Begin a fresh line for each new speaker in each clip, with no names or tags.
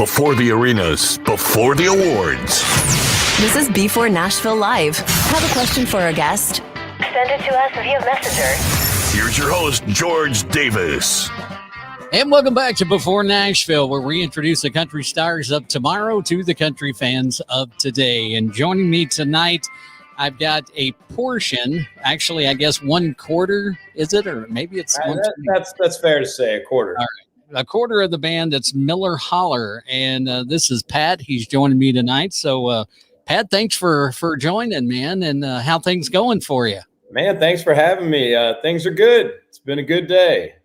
before the arenas, before the awards.
This is b4Nashville Live. Have a question for our guest?
Send it to us via Messenger.
Here's your host, George Davis.
And welcome back to Before Nashville, where we introduce the country stars of tomorrow to the country fans of today. And joining me tonight, I've got a portion, actually, I guess 1/4, is it? Or maybe it's
that's fair to say, a quarter.
All right. A quarter of the band, that's Miller Holler. And this is Pat. He's joining me tonight. So, Pat, thanks for joining, man. And how things going for you?
Man, thanks for having me. Things are good. It's been a good day.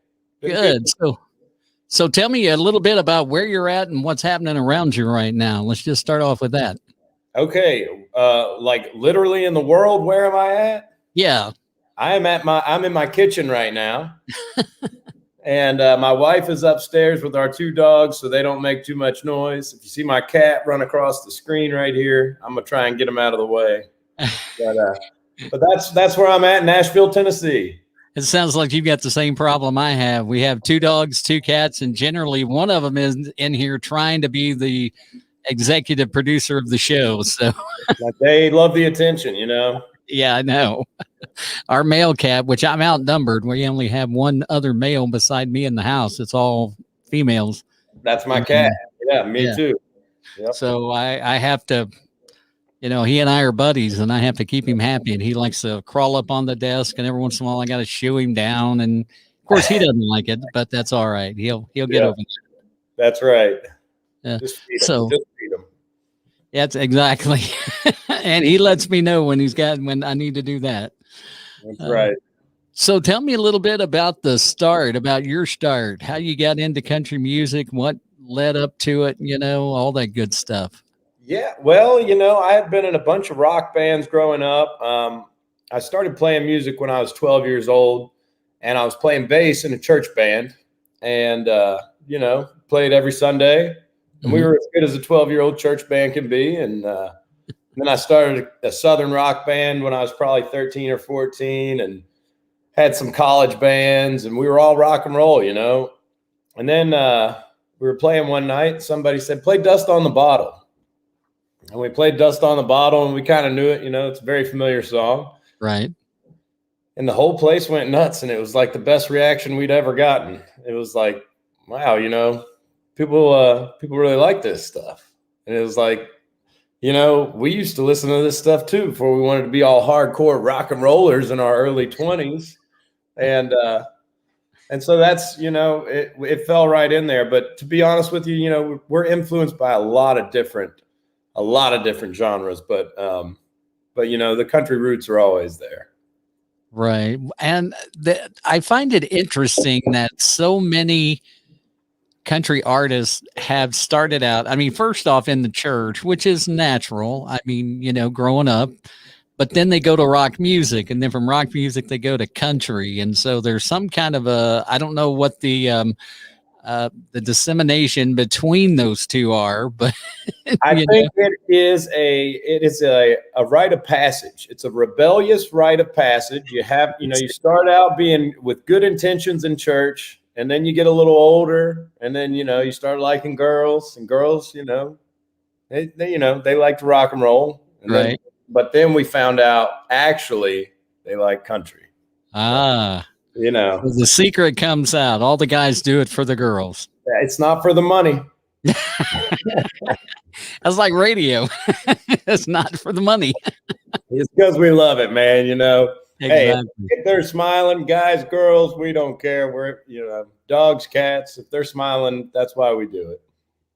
Good. So tell me a little bit about where you're at and what's happening around you right now. Let's just start off with that.
Okay. Like literally in the world, where am I at?
Yeah.
I'm in my kitchen right now. And my wife is upstairs with our 2 dogs, so they don't make too much noise. If you see my cat run across the screen right here, I'm gonna try and get him out of the way. But that's where I'm at in Nashville, Tennessee.
It sounds like you've got the same problem I have. We have 2 dogs, 2 cats, and generally one of them is in here trying to be the executive producer of the show. So
they love the attention, you know?
Yeah, I know. Our male cat, which I'm outnumbered, we only have one other male beside me in the house. It's all females.
That's my cat. Yeah, me too. Yep.
So I have to, you know, he and I are buddies, and I have to keep him happy. And he likes to crawl up on the desk, and every once in a while I got to shoo him down. And of course, he doesn't like it, but that's all right. He'll get over it.
That's right.
Just feed
him. Just feed him.
That's exactly. And he lets me know when when I need to do that.
That's right.
So tell me a little bit about about your start, how you got into country music, what led up to it, you know, all that good stuff.
Yeah, well, you know, I had been in a bunch of rock bands growing up. I started playing music when I was 12 years old, and I was playing bass in a church band, and, you know, played every Sunday. And we were as good as a 12-year-old church band can be. And then I started a Southern rock band when I was probably 13 or 14, and had some college bands, and we were all rock and roll, you know. And then we were playing one night. Somebody said, play Dust on the Bottle. And we played Dust on the Bottle, and we kind of knew it, you know, it's a very familiar song.
Right.
And the whole place went nuts, and it was like the best reaction we'd ever gotten. It was like, wow, you know, people really like this stuff. And it was like, you know, we used to listen to this stuff too before we wanted to be all hardcore rock and rollers in our early 20s. And so that's, you know, it fell right in there. But to be honest with you, you know, we're influenced by a lot of different genres, but you know, the country roots are always there.
Right. And I find it interesting that so many country artists have started out, I mean, first off in the church, which is natural. I mean, you know, growing up, but then they go to rock music, and then from rock music, they go to country. And so there's some kind of I don't know what the dissemination between those two are, but
I think it is a rite of passage. It's a rebellious rite of passage. You have, you know, you start out being with good intentions in church, and then you get a little older, and then, you know, you start liking girls, and girls, you know, they you know, they like to rock and roll. And
right.
But then we found out actually they like country. You know,
the secret comes out. All the guys do it for the girls.
It's not for the money.
That's like radio. It's not for the money.
It's because we love it, man. You know,
exactly.
Hey, if they're smiling, guys, girls, we don't care. We're, you know, dogs, cats. If they're smiling, that's why we do it.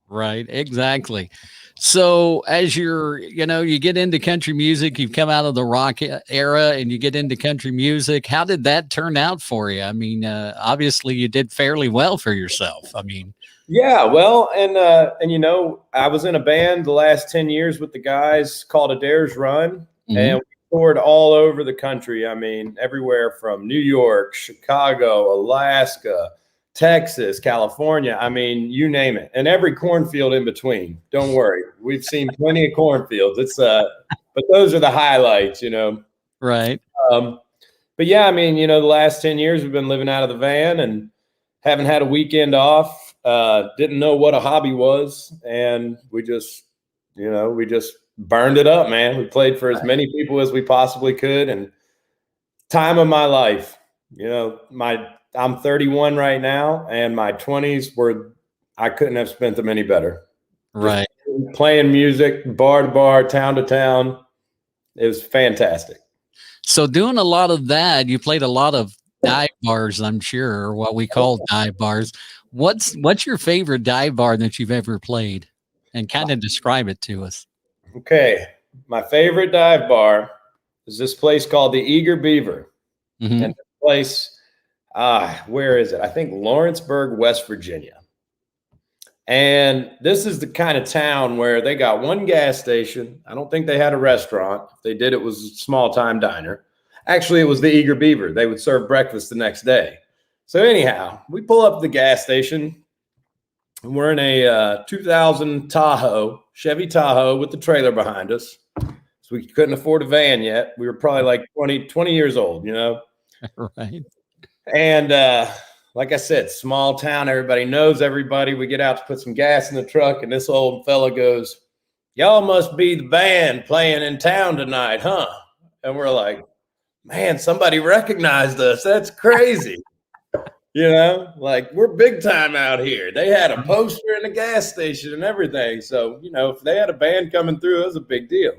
Right. Exactly. So as you get into country music, you've come out of the rock era and you get into country music. How did that turn out for you? I mean, obviously you did fairly well for yourself. I mean,
yeah, well, and you know, I was in a band the last 10 years with the guys called Adair's Run, and we toured all over the country. I mean, everywhere from New York, Chicago, Alaska, Texas, California. I mean, you name it, and every cornfield in between. Don't worry, we've seen plenty of cornfields. It's but those are the highlights, you know.
Right.
But yeah, I mean, you know, the last 10 years we've been living out of the van and haven't had a weekend off Didn't know what a hobby was, and we just burned it up, man. We played for as many people as we possibly could, and time of my life. I'm 31 right now, and my 20s I couldn't have spent them any better.
Right.
Just playing music, bar to bar, town to town. It was fantastic.
So doing a lot of that, you played a lot of dive bars, I'm sure, or what we call dive bars. What's your favorite dive bar that you've ever played? And kind of describe it to us.
Okay. My favorite dive bar is this place called the Eager Beaver.
Mm-hmm.
And this place, where is it? I think Lawrenceburg, West Virginia. And this is the kind of town where they got one gas station. I don't think they had a restaurant. If they did, it was a small-time diner. Actually, it was the Eager Beaver. They would serve breakfast the next day. So anyhow, we pull up at the gas station, and we're in a 2000 Tahoe, Chevy Tahoe with the trailer behind us. So we couldn't afford a van yet. We were probably like 20 years old,
Right.
And like I said, small town, everybody knows everybody. We get out to put some gas in the truck, and this old fella goes, "Y'all must be the band playing in town tonight, huh?" And we're like, "Man, somebody recognized us. That's crazy." Like we're big time out here. They had a poster in the gas station and everything. So, if they had a band coming through, it was a big deal.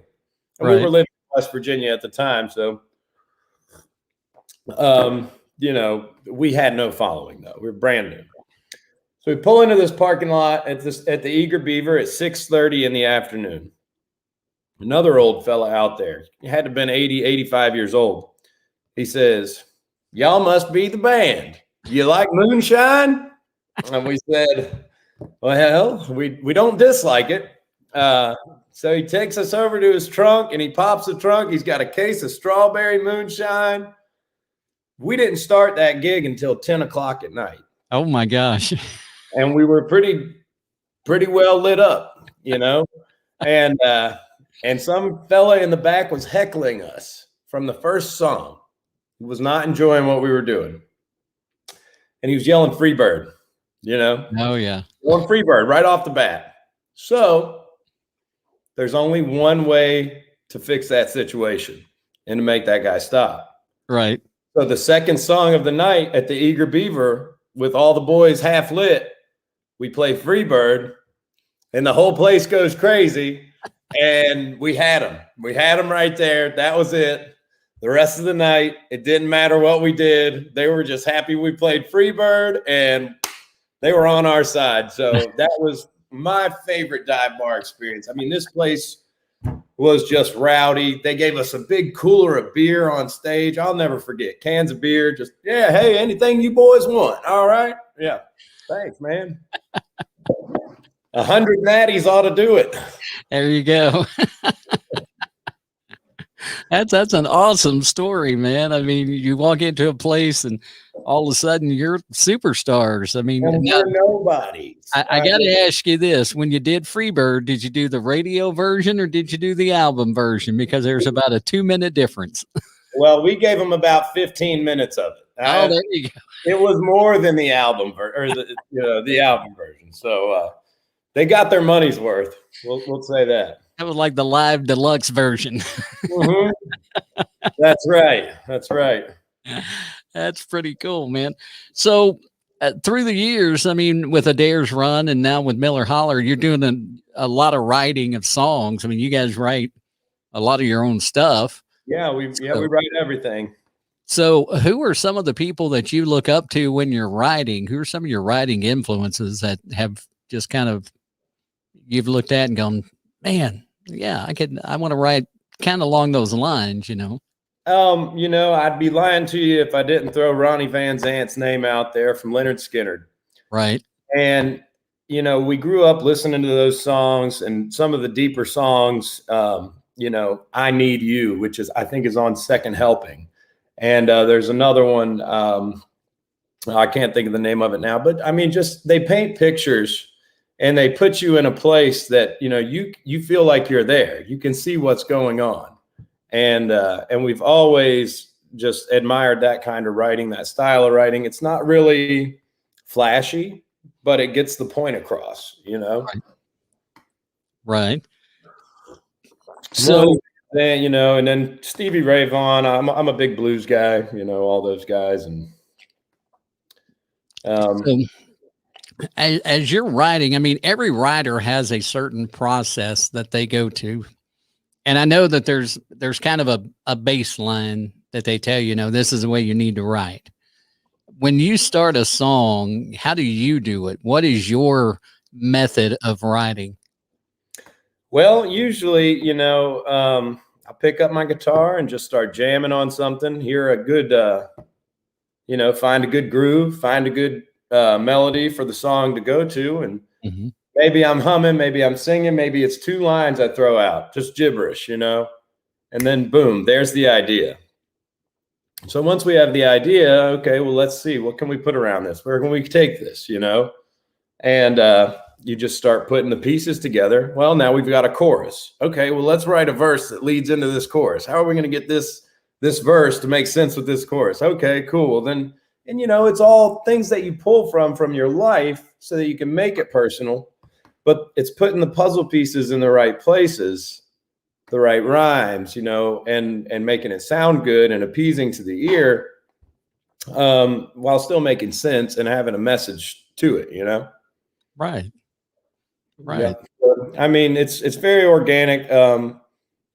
And
Right.
we were living in West Virginia at the time. So, we had no following though. We were brand new. So we pull into this parking lot at the Eager Beaver at 6:30 in the afternoon. Another old fella out there. He had to have been 80, 85 years old. He says, "Y'all must be the band. You like moonshine?" And we said, "Well, we don't dislike it." So he takes us over to his trunk, and he pops the trunk. He's got a case of strawberry moonshine. We didn't start that gig until 10 o'clock at night.
Oh my gosh.
And we were pretty well lit up, and some fella in the back was heckling us from the first song. He was not enjoying what we were doing. And he was yelling "Freebird,"
Oh yeah.
yelling "Freebird" right off the bat. So there's only one way to fix that situation and to make that guy stop.
Right.
So the second song of the night at the Eager Beaver, with all the boys half lit, we play "Freebird," and the whole place goes crazy. And we had them. We had them right there. That was it. The rest of the night, it didn't matter what we did. They were just happy we played "Freebird," and they were on our side. So that was my favorite dive bar experience. I mean, this place was just rowdy. They gave us a big cooler of beer on stage. I'll never forget. Cans of beer. Just, yeah, hey, anything you boys want. All right. Yeah. Thanks, man. 100 natties ought to do it.
There you go. That's an awesome story, man. I mean, you walk into a place and all of a sudden you're superstars. I mean,
And
now,
we're nobody.
I got to ask you this. When you did Freebird, did you do the radio version or did you do the album version? Because there's about a 2-minute difference.
Well, we gave them about 15 minutes of it.
Oh, there you go.
It was more than the album the album version. So they got their money's worth. We'll say that.
That was like the live deluxe version.
Mm-hmm. That's right. That's right.
That's pretty cool, man. So through the years, I mean, with Adair's Run and now with Miller Holler, you're doing a lot of writing of songs. I mean, you guys write a lot of your own stuff.
Yeah, we write everything.
So who are some of the people that you look up to when you're writing? Who are some of your writing influences that have just kind of you've looked at and gone, man, yeah, I want to write kind of along those lines,
I'd be lying to you if I didn't throw Ronnie Van Zant's name out there from Leonard Skinner.
Right.
And, we grew up listening to those songs, and some of the deeper songs, "I Need You," which I think is on Second Helping. And there's another one, I can't think of the name of it now, but I mean, just they paint pictures and they put you in a place that, you feel like you're there. You can see what's going on. And we've always just admired that kind of writing, that style of writing. It's not really flashy, but it gets the point across, you know?
Right. So
then, you know, and then Stevie Ray Vaughan, I'm a big blues guy, you know, all those guys. And
so as you're writing, I mean, every writer has a certain process that they go to. And I know that there's kind of a baseline that they tell you, this is the way you need to write. When you start a song, how do you do it? What is your method of writing?
well, usually, you know, I'll pick up my guitar and just start jamming on something, hear a good, you know, find a good groove, find a good melody for the song to go to. And maybe I'm humming, maybe I'm singing, maybe it's 2 lines I throw out, just gibberish, you know, and then boom, there's the idea. So once we have the idea, okay, well, let's see, what can we put around this? Where can we take this, you know? And you just start putting the pieces together. Well, now we've got a chorus. Okay, well, let's write a verse that leads into this chorus. How are we going to get this verse to make sense with this chorus? Okay, cool. Well, then, and you know, it's all things that you pull from your life so that you can make it personal, but it's putting the puzzle pieces in the right places, the right rhymes, you know, and making it sound good and appeasing to the ear, while still making sense and having a message to it, you know?
Right.
Yeah. I mean, it's very organic.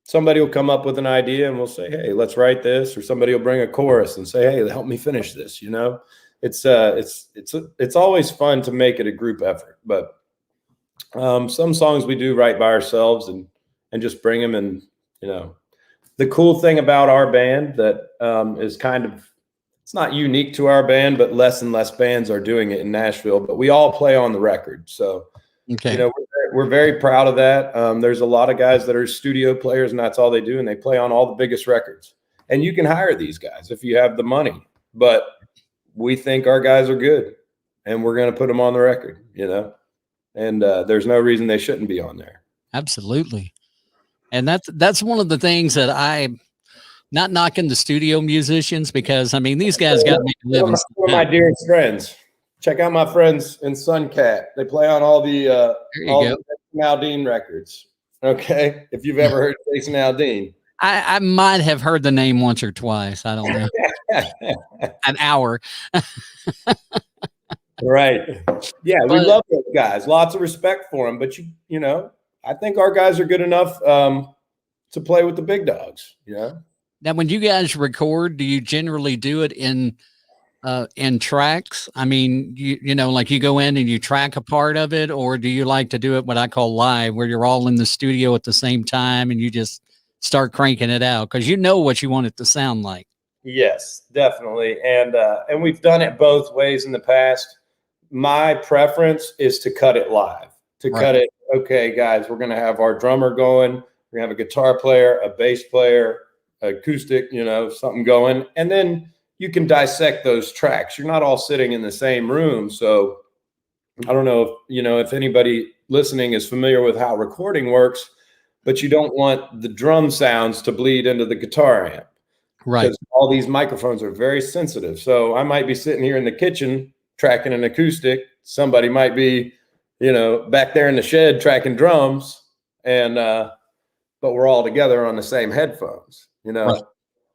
Somebody will come up with an idea and we'll say, hey, let's write this, or somebody will bring a chorus and say, hey, help me finish this. You know, it's always fun to make it a group effort, but some songs we do write by ourselves and just bring them. And, you know, the cool thing about our band that is kind of, it's not unique to our band, but less and less bands are doing it in Nashville, but we all play on the record. So,
okay,
you know, we're very proud of that. There's a lot of guys that are studio players and that's all they do. And they play on all the biggest records, and you can hire these guys if you have the money, but we think our guys are good and we're going to put them on the record, you know, and there's no reason they shouldn't be on there.
Absolutely. And that's one of the things that not knocking the studio musicians, because I mean, these guys got to make a living.
One of my dearest friends. Check out my friends in Suncat. They play on all the Jason Aldean records. Okay, if you've ever heard Jason Aldean,
I might have heard the name once or twice. I don't know. An hour.
Right. Yeah, we love those guys. Lots of respect for them. But you know, I think our guys are good enough to play with the big dogs. You know.
Now, when you guys record, do you generally do it in tracks? I mean, you know, like you go in and you track a part of it, or do you like to do it what I call live, where you're all in the studio at the same time and you just start cranking it out because you know what you want it to sound like?
Yes, definitely. And we've done it both ways in the past. My preference is to cut it live, cut it. Okay, guys, we're going to have our drummer going. We're going to have a guitar player, a bass player, acoustic, you know, something going. And then you can dissect those tracks. You're not all sitting in the same room. So I don't know if, you know, if anybody listening is familiar with how recording works, but you don't want the drum sounds to bleed into the guitar amp.
Right.
Because all these microphones are very sensitive. So I might be sitting here in the kitchen tracking an acoustic. Somebody might be, you know, back there in the shed tracking drums, and but we're all together on the same headphones, you know. Right.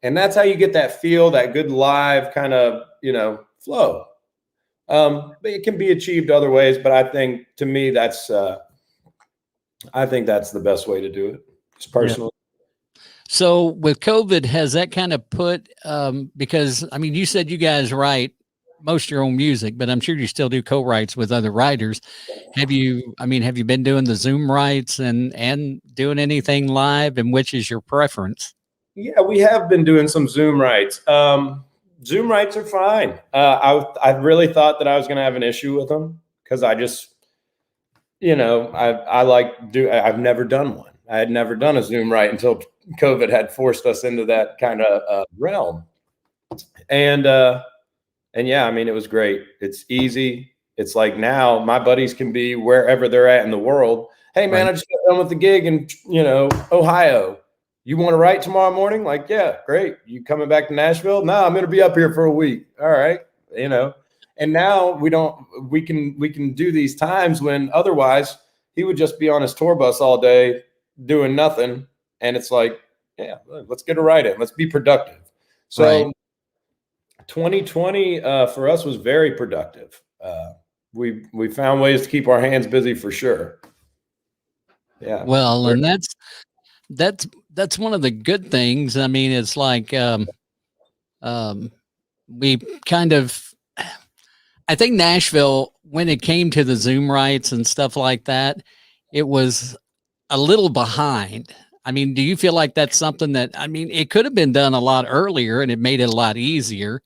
And that's how you get that feel, that good live kind of, you know, flow. But it can be achieved other ways. But I think, to me, that's I think that's the best way to do it, just personally.
Yeah. So with COVID, has that kind of put, because I mean, you said you guys write most of your own music, but I'm sure you still do co-writes with other writers. Have you been doing the Zoom writes and doing anything live, and which is your preference?
Yeah, we have been doing some Zoom writes. Zoom writes are fine. I really thought that I was going to have an issue with them because I just, you know, I've never done one. I had never done a Zoom write until COVID had forced us into that kind of realm. And yeah, I mean, it was great. It's easy. It's like now my buddies can be wherever they're at in the world. Hey man, I just got done with the gig in, you know, Ohio. You want to write tomorrow morning? Like, yeah, great. You coming back to Nashville? No, I'm going to be up here for a week. All right. You know, And now we can do these times when otherwise he would just be on his tour bus all day doing nothing. And it's like, yeah, let's get a ride in. Let's be productive. So 2020 for us was very productive. We found ways to keep our hands busy for sure. Yeah.
Well, and that's one of the good things. I mean, it's like we kind of, I think Nashville, when it came to the Zoom rights and stuff like that, it was a little behind. I mean, do you feel like that's something that, I mean, it could have been done a lot earlier and it made it a lot easier?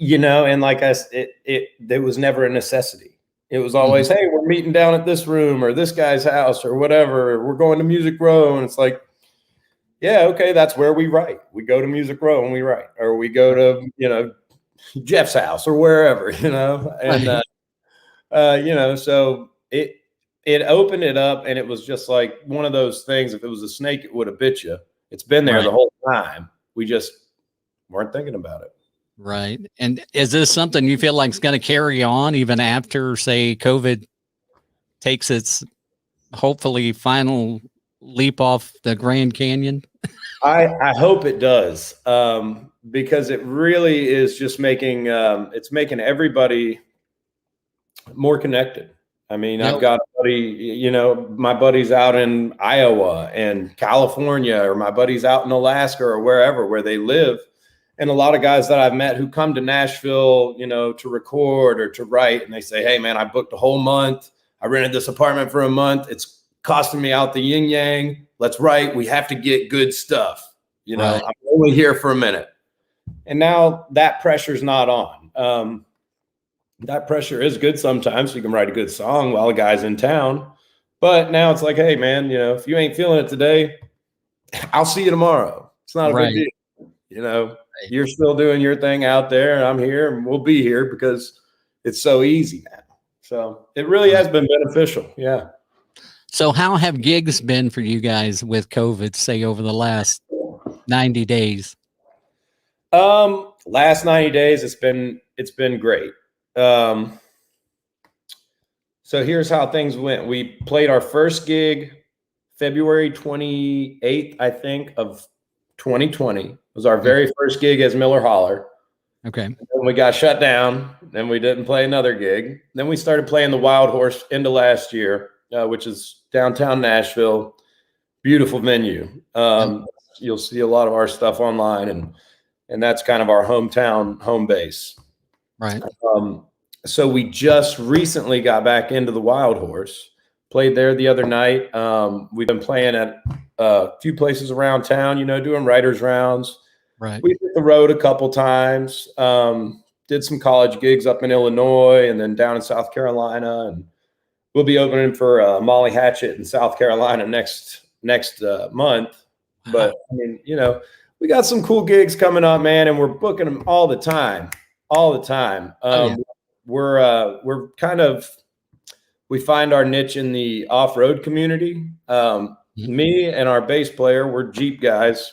And like it was never a necessity. It was always, hey, we're meeting down at this room or this guy's house or whatever. We're going to Music Row. And it's like, yeah, okay, that's where we write. We go to Music Row and we write, or we go to, Jeff's house or wherever, and, so it opened it up, and it was just like one of those things. If it was a snake, it would have bit you. It's been there the whole time. We just weren't thinking about it.
Right. And is this something you feel like is going to carry on even after, say, COVID takes its hopefully final leap off the Grand Canyon?
I hope it does, because it really is just making everybody more connected. I mean, I've got a buddy, my buddy's out in Iowa and California, or my buddy's out in Alaska or wherever where they live. And a lot of guys that I've met who come to Nashville, to record or to write, and they say, hey, man, I booked a whole month. I rented this apartment for a month. It's costing me out the yin yang. Let's write. We have to get good stuff. I'm only here for a minute. And now that pressure's not on. That pressure is good sometimes. You can write a good song while a guy's in town. But now it's like, hey, man, if you ain't feeling it today, I'll see you tomorrow. It's not a big deal. You're still doing your thing out there, and I'm here, and we'll be here because it's so easy now. So it really has been beneficial. Yeah.
So how have gigs been for you guys with COVID, say, over the last 90 days?
Last 90 days, it's been great. So here's how things went. We played our first gig February 28th, I think, of 2020. It was our very first gig as Miller Holler.
Okay.
And then we got shut down. Then we didn't play another gig. Then we started playing the Wild Horse into last year, which is downtown Nashville. Beautiful venue. You'll see a lot of our stuff online, and that's kind of our hometown home base.
Right.
So we just recently got back into the Wild Horse, played there the other night. We've been playing at a few places around town, doing writers rounds.
Right.
We hit the road a couple times, did some college gigs up in Illinois and then down in South Carolina. And we'll be opening for Molly Hatchet in South Carolina next month. But I mean, we got some cool gigs coming up, man, and we're booking them all the time. We're kind of, we find our niche in the off-road community. Me and our bass player, we're Jeep guys,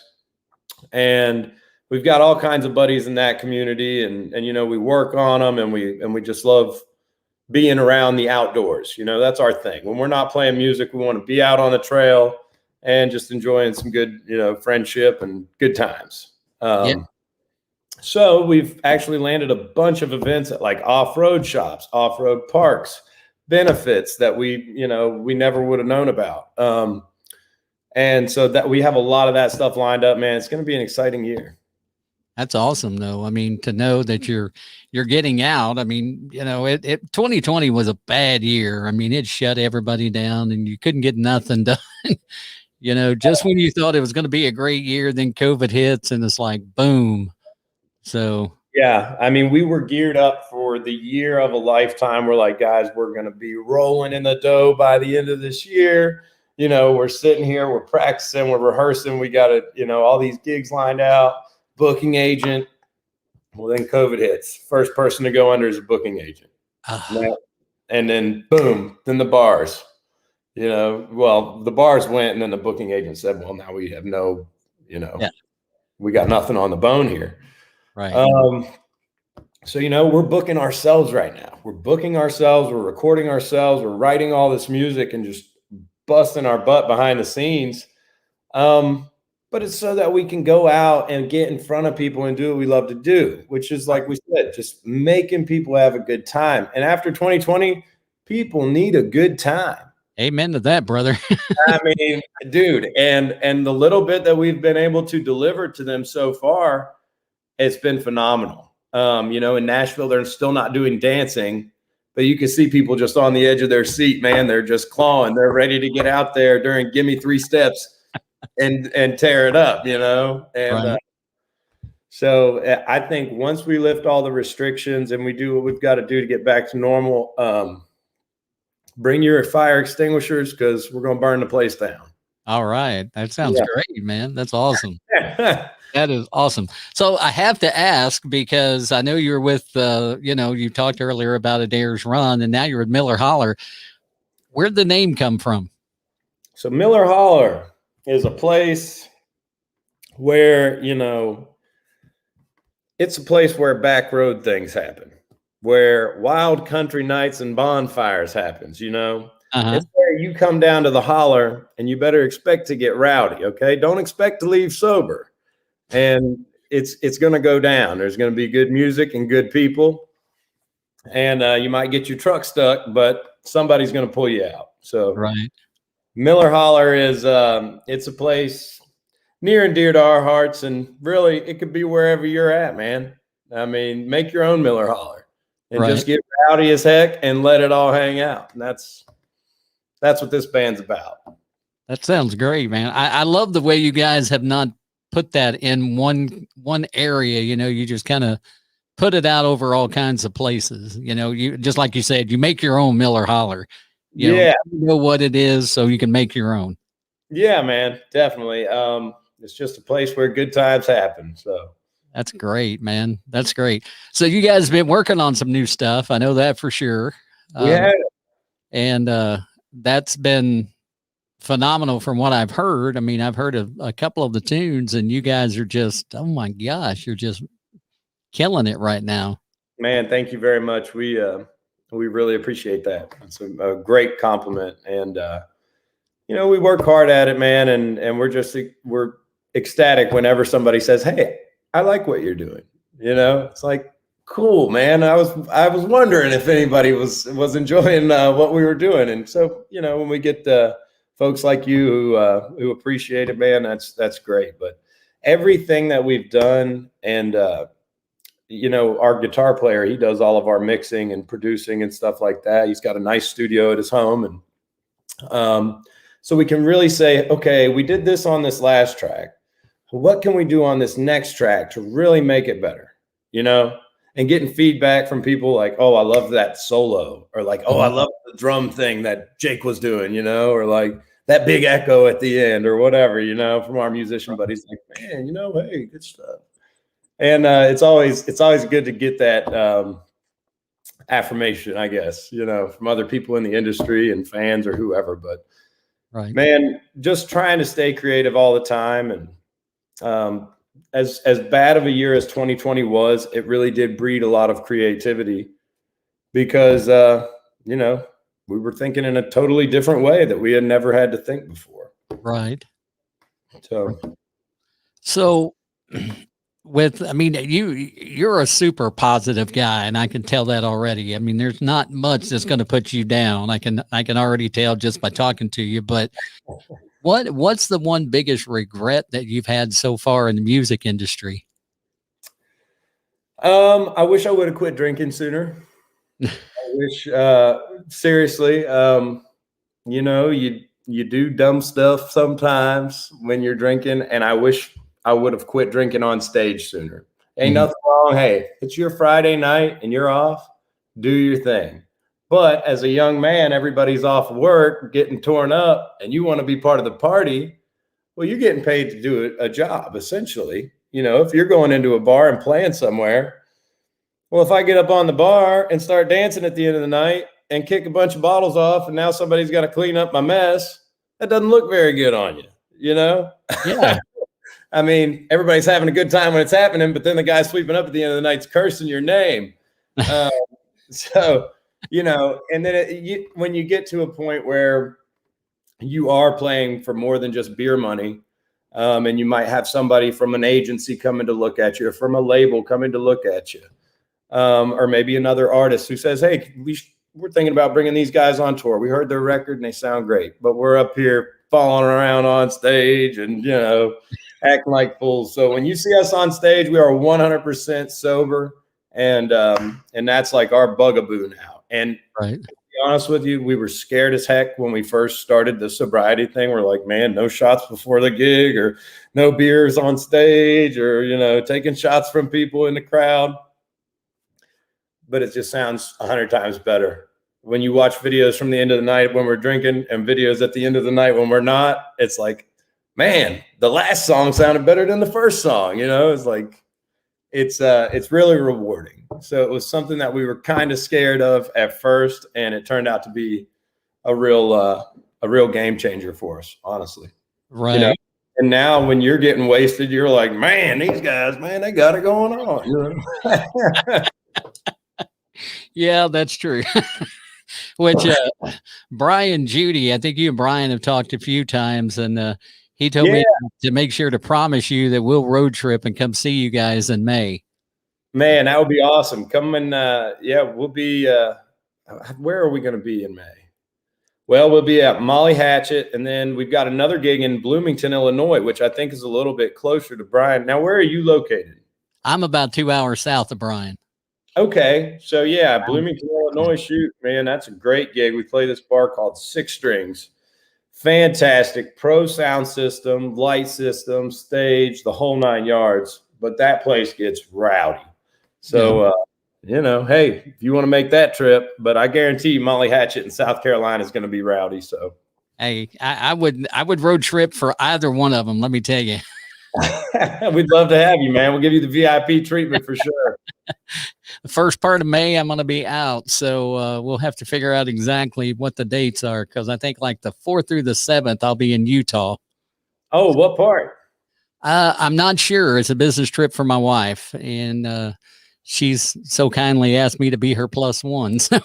and we've got all kinds of buddies in that community, and we work on them, and we just love being around the outdoors. That's our thing. When we're not playing music, we want to be out on the trail and just enjoying some good, friendship and good times. So we've actually landed a bunch of events at like off-road shops, off-road parks, benefits that we never would have known about. And so that we have a lot of that stuff lined up, man. It's going to be an exciting year.
That's awesome, though. I mean, to know that you're getting out. I mean, 2020 was a bad year. I mean, it shut everybody down, and you couldn't get nothing done. Just when you thought it was going to be a great year, then COVID hits, and it's like boom. So
yeah, I mean, we were geared up for the year of a lifetime. We're like, guys, we're going to be rolling in the dough by the end of this year. We're sitting here, we're practicing, we're rehearsing. We got all these gigs lined out, booking agent. Well, then COVID hits. First person to go under is a booking agent. And then boom, then the bars, the bars went, and then the booking agent said, well, now we have we got nothing on the bone here.
Right.
So, we're booking ourselves right now. We're booking ourselves. We're recording ourselves. We're writing all this music and just busting our butt behind the scenes. But it's so that we can go out and get in front of people and do what we love to do, which is, like we said, just making people have a good time. And after 2020, people need a good time.
Amen to that, brother.
I mean, dude, and the little bit that we've been able to deliver to them so far, it's been phenomenal. In Nashville, they're still not doing dancing, but you can see people just on the edge of their seat, man. They're just clawing. They're ready to get out there during Give Me 3 Steps and tear it up, And
Right.
So I think once we lift all the restrictions and we do what we've got to do to get back to normal, bring your fire extinguishers because we're going to burn the place down.
All right. That sounds great, man. That's awesome. That is awesome. So I have to ask, because I know you're with, you talked earlier about Adair's Run, and now you're at Miller Holler. Where'd the name come from?
So Miller Holler is a place where, it's a place where back road things happen, where wild country nights and bonfires happens, It's where you come down to the holler and you better expect to get rowdy. Okay. Don't expect to leave sober. And it's going to go down. There's going to be good music and good people. And you might get your truck stuck, but somebody's going to pull you out. So
right.
Miller Holler is it's a place near and dear to our hearts. And really, it could be wherever you're at, man. I mean, make your own Miller Holler and just get rowdy as heck and let it all hang out. And that's what this band's about.
That sounds great, man. I love the way you guys have not put that in one area. You just kind of put it out over all kinds of places. You just like you said, you make your own Miller Holler. You know what it is, so you can make your own.
Yeah, man, definitely. It's just a place where good times happen. So
that's great, man. That's great. So you guys have been working on some new stuff. I know that for sure. And that's been phenomenal from what I've heard. I mean, I've heard a couple of the tunes, and you guys are just, oh my gosh, you're just killing it right now.
Man, thank you very much. We really appreciate that. It's a great compliment. And, we work hard at it, man. And we're ecstatic whenever somebody says, "Hey, I like what you're doing." It's like, cool, man. I was wondering if anybody was enjoying what we were doing. And so, when we get folks like you who appreciate it, man, that's great. But everything that we've done, and our guitar player, he does all of our mixing and producing and stuff like that. He's got a nice studio at his home, and so we can really say, okay, we did this on this last track. What can we do on this next track to really make it better? And getting feedback from people like, "Oh, I love that solo," or like, "Oh, I love the drum thing that Jake was doing," or like that big echo at the end, or whatever, from our musician buddies. Like, man, hey, good stuff. And it's always good to get that affirmation, I guess, from other people in the industry and fans or whoever. But man, just trying to stay creative all the time. And as bad of a year as 2020 was, it really did breed a lot of creativity because, we were thinking in a totally different way that we had never had to think before.
Right.
So
you're a super positive guy, and I can tell that already. I mean, there's not much that's going to put you down. I can already tell just by talking to you, but what's the one biggest regret that you've had so far in the music industry?
I wish I would have quit drinking sooner. I wish, seriously, you do dumb stuff sometimes when you're drinking, and I wish I would have quit drinking on stage sooner. Ain't nothing wrong. Hey, it's your Friday night and you're off, do your thing. But as a young man, everybody's off work, getting torn up, and you want to be part of the party. Well, you're getting paid to do a job, essentially. If you're going into a bar and playing somewhere, well, if I get up on the bar and start dancing at the end of the night and kick a bunch of bottles off, and now somebody's got to clean up my mess, that doesn't look very good on you,
Yeah.
I mean, everybody's having a good time when it's happening, but then the guy sweeping up at the end of the night's cursing your name. So, and then when you get to a point where you are playing for more than just beer money, and you might have somebody from an agency coming to look at you, or from a label coming to look at you, or maybe another artist who says, hey, we're thinking about bringing these guys on tour. We heard their record and they sound great, but we're up here falling around on stage and, acting like fools. So when you see us on stage, we are 100% sober, and that's like our bugaboo now. And
right.
to be honest with you, we were scared as heck when we first started the sobriety thing. We're like, man, no shots before the gig, or no beers on stage, or, taking shots from people in the crowd. But it just sounds 100 times better. When you watch videos from the end of the night when we're drinking and videos at the end of the night when we're not, it's like, man, the last song sounded better than the first song. It's like, it's really rewarding. So it was something that we were kind of scared of at first, and it turned out to be a real game changer for us, honestly.
Right.
And now when you're getting wasted, you're like, man, these guys, man, they got it going on.
Yeah, that's true. Which Brian Judy, I think you and Brian have talked a few times, and he told me to make sure to promise you that we'll road trip and come see you guys in May.
Man, that would be awesome. Come and we'll be where are we going to be in May? Well, we'll be at Molly Hatchet, and then we've got another gig in Bloomington, Illinois, which I think is a little bit closer to Brian. Now, where are you located?
I'm about 2 hours south of Brian.
Okay. So Bloomington, Illinois, shoot, man, that's a great gig. We play this bar called Six Strings. Fantastic pro sound system, light system, stage, the whole 9 yards. But that place gets rowdy. So, hey, if you want to make that trip, but I guarantee you Molly Hatchet in South Carolina is going to be rowdy. So,
hey, I would road trip for either one of them. Let me tell you.
We'd love to have you, man. We'll give you the VIP treatment for sure.
The first part of May, I'm going to be out. So we'll have to figure out exactly what the dates are, because I think like the 4th through the 7th, I'll be in Utah.
Oh, what part?
I'm not sure. It's a business trip for my wife, and she's so kindly asked me to be her +1. So.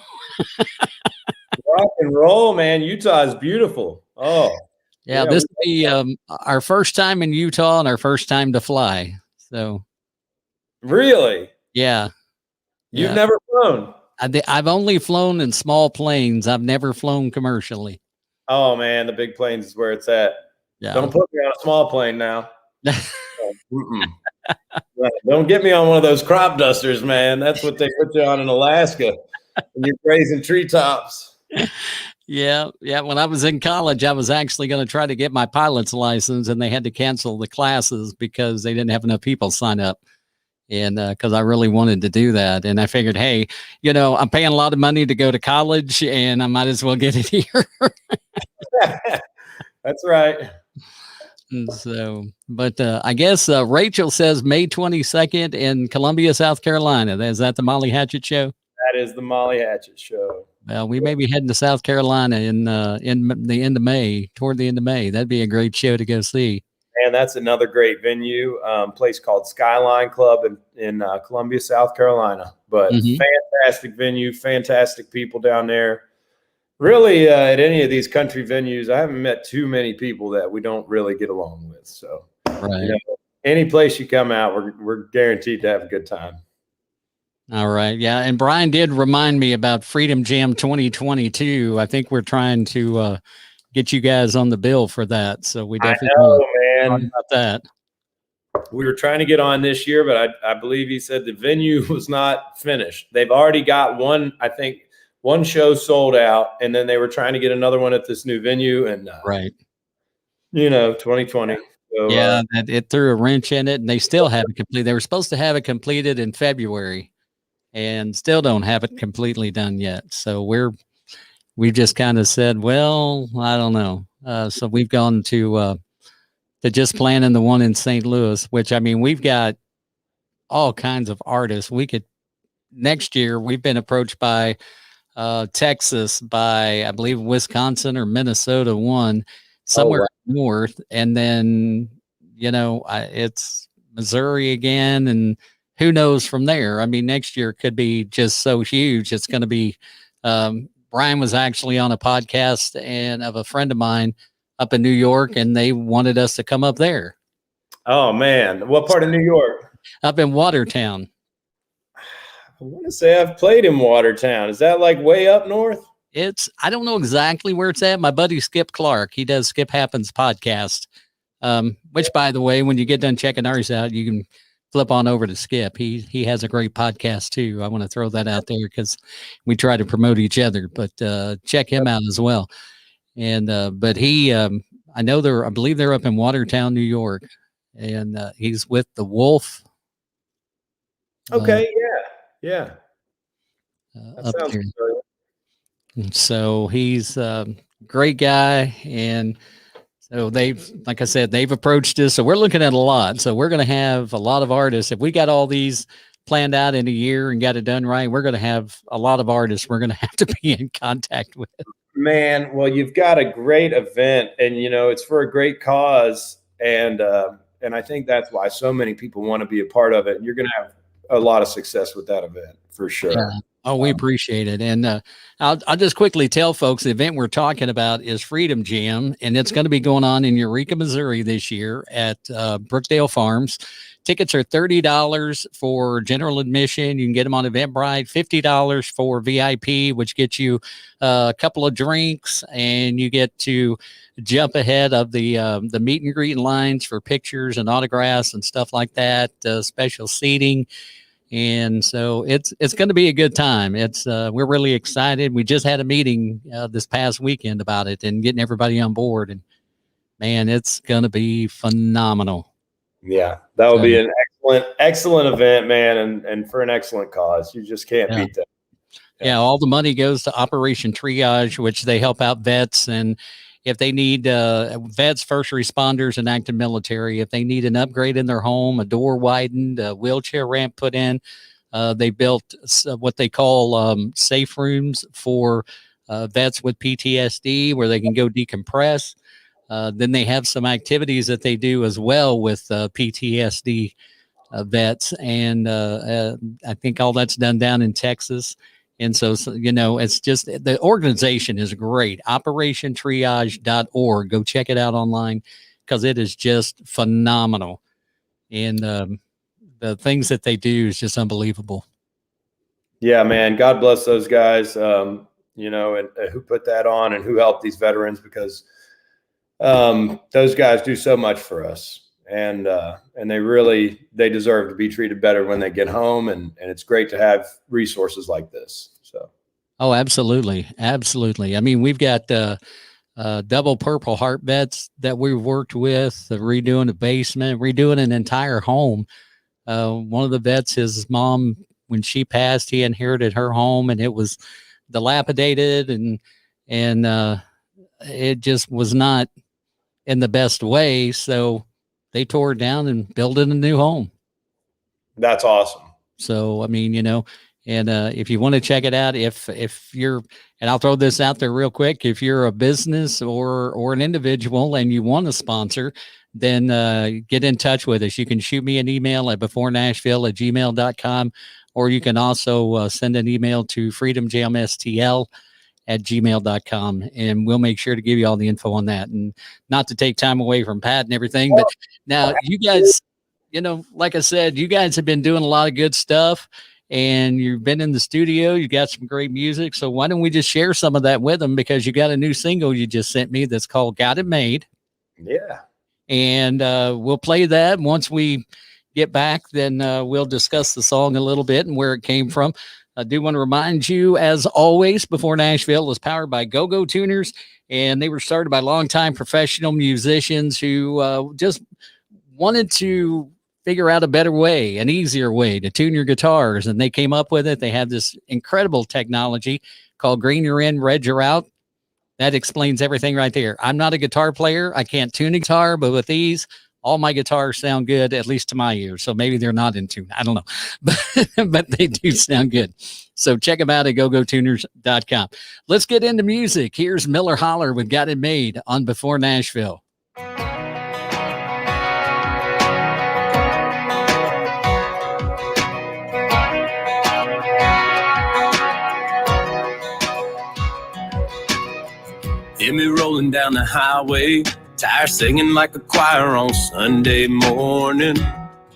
Rock and roll, man. Utah is beautiful. Oh.
Yeah, this will be our first time in Utah and our first time to fly. So,
really?
Yeah.
You've never flown?
I've only flown in small planes. I've never flown commercially.
Oh, man, the big planes is where it's at.
Yeah.
Don't put me on a small plane now. Don't get me on one of those crop dusters, man. That's what they put you on in Alaska. And you're grazing treetops.
Yeah. When I was in college, I was actually going to try to get my pilot's license, and they had to cancel the classes because they didn't have enough people sign up. And because I really wanted to do that. And I figured, hey, I'm paying a lot of money to go to college, and I might as well get it here.
That's right.
And so, but I guess Rachel says May 22nd in Columbia, South Carolina. Is that the Molly Hatchet show?
That is the Molly Hatchet show.
Well, we may be heading to South Carolina in the end of May, toward the end of May. That'd be a great show to go see.
And that's another great venue, place called Skyline Club in Columbia, South Carolina. But fantastic venue, fantastic people down there. Really, at any of these country venues, I haven't met too many people that we don't really get along with. So,
right.
Any place you come out, we're guaranteed to have a good time.
All right. Yeah. And Brian did remind me about Freedom Jam 2022. I think we're trying to get you guys on the bill for that. So we definitely
talk
about that.
We were trying to get on this year, but I believe he said the venue was not finished. They've already got one show sold out, and then they were trying to get another one at this new venue. And
right.
2020. So,
it threw a wrench in it, and they still haven't completed. They were supposed to have it completed in February, and still don't have it completely done yet. So we just kind of said, well, I don't know. So we've gone to just planning the one in St. Louis, which, I mean, we've got all kinds of artists. Next year, we've been approached by Texas, by, I believe, Wisconsin or Minnesota, somewhere north. And then it's Missouri again, and who knows from there. I mean, next year could be just so huge. It's going to be, Brian was actually on a podcast and of a friend of mine up in New York, and they wanted us to come up there.
Oh man. What part of New York?
Up in Watertown.
I want to say I've played in Watertown. Is that like way up north?
I don't know exactly where it's at. My buddy Skip Clark, he does Skip Happens podcast, which, by the way, when you get done checking ours out, you can flip on over to Skip. He has a great podcast too. I want to throw that out there because we try to promote each other, but check him out as well. And but I believe they're up in Watertown, New York, and he's with the Wolf.
Okay, yeah.
Up there. So he's a great guy, and so like I said, they've approached us. So we're looking at a lot. So we're going to have a lot of artists. If we got all these planned out in a year and got it done right, we're going to have a lot of artists we're going to have to be in contact with. Man,
well, you've got a great event, and it's for a great cause, and I think that's why so many people want to be a part of it. And you're going to have a lot of success with that event for sure.
Yeah. Oh, we appreciate it. And I'll just quickly tell folks the event we're talking about is Freedom Jam, and it's going to be going on in Eureka, Missouri this year at Brookdale Farms. Tickets are $30 for general admission. You can get them on Eventbrite, $50 for VIP, which gets you a couple of drinks, and you get to jump ahead of the meet and greet lines for pictures and autographs and stuff like that, special seating. And so it's going to be a good time. We're really excited. We just had a meeting this past weekend about it and getting everybody on board, and man, it's going to be phenomenal.
Yeah, that will be an excellent event, man. And for an excellent cause, you just can't beat that.
Yeah. All the money goes to Operation Triage, which they help out vets. And if they need vets, first responders, and active military, if they need an upgrade in their home, a door widened, a wheelchair ramp put in, they built what they call safe rooms for vets with PTSD where they can go decompress. Then they have some activities that they do as well with PTSD vets. And I think all that's done down in Texas. And so, it's just, the organization is great. OperationTriage.org. Go check it out online because it is just phenomenal. And the things that they do is just unbelievable.
Yeah, man. God bless those guys, and who put that on and who helped these veterans, because those guys do so much for us. And they deserve to be treated better when they get home. And it's great to have resources like this. So.
Oh, absolutely. Absolutely. I mean, we've got double Purple Heart vets that we've worked with, redoing a basement, redoing an entire home. One of the vets, his mom, when she passed, he inherited her home, and it was dilapidated and it just was not in the best way. So they tore it down and built a new home.
That's awesome.
So, I mean, and if you want to check it out, if you're, and I'll throw this out there real quick, if you're a business or an individual and you want to sponsor, then get in touch with us. You can shoot me an email at b4Nashville@gmail.com, or you can also send an email to freedomjamstl@gmail.com, and we'll make sure to give you all the info on that. And not to take time away from Pat and everything, but now you guys, like I said, you guys have been doing a lot of good stuff, and you've been in the studio. You got some great music. So why don't we just share some of that with them? Because you got a new single you just sent me that's called Got It Made.
Yeah.
And we'll play that. Once we get back, then we'll discuss the song a little bit and where it came from. I do want to remind you, as always, b4Nashville is powered by Go-Go Tuners, and they were started by longtime professional musicians who just wanted to figure out a better way, an easier way to tune your guitars, and they came up with it. They have this incredible technology called Green You're In, Red You're Out. That explains everything right there. I'm not a guitar player. I can't tune a guitar, but with these, all my guitars sound good, at least to my ears. So maybe they're not in tune. I don't know, but they do sound good. So check them out at gogotuners.com. Let's get into music. Here's Miller Holler with Got It Made on b4Nashville.
Hear me rolling down the highway, tires singing like a choir on Sunday morning.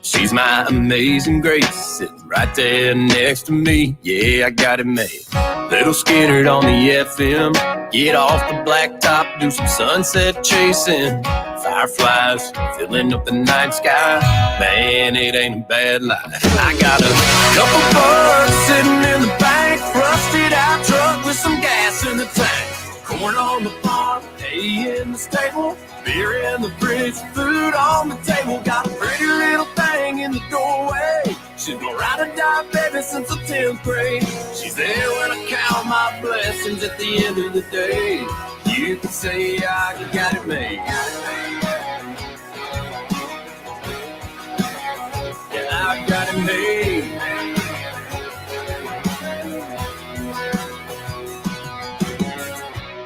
She's my amazing grace, sitting right there next to me. Yeah, I got it made. Little skittered on the FM, get off the blacktop, do some sunset chasing. Fireflies filling up the night sky. Man, it ain't a bad life. I got a couple bucks sitting in the bank, rusted out truck with some gas in the tank. Corn on the farm, hay in the stable, beer in the fridge, food on the table. Got a pretty little thing in the doorway. She's gonna ride or die, baby, since the 10th grade. She's there when I count my blessings at the end of the day. You can say I got it made. Yeah, I got it made.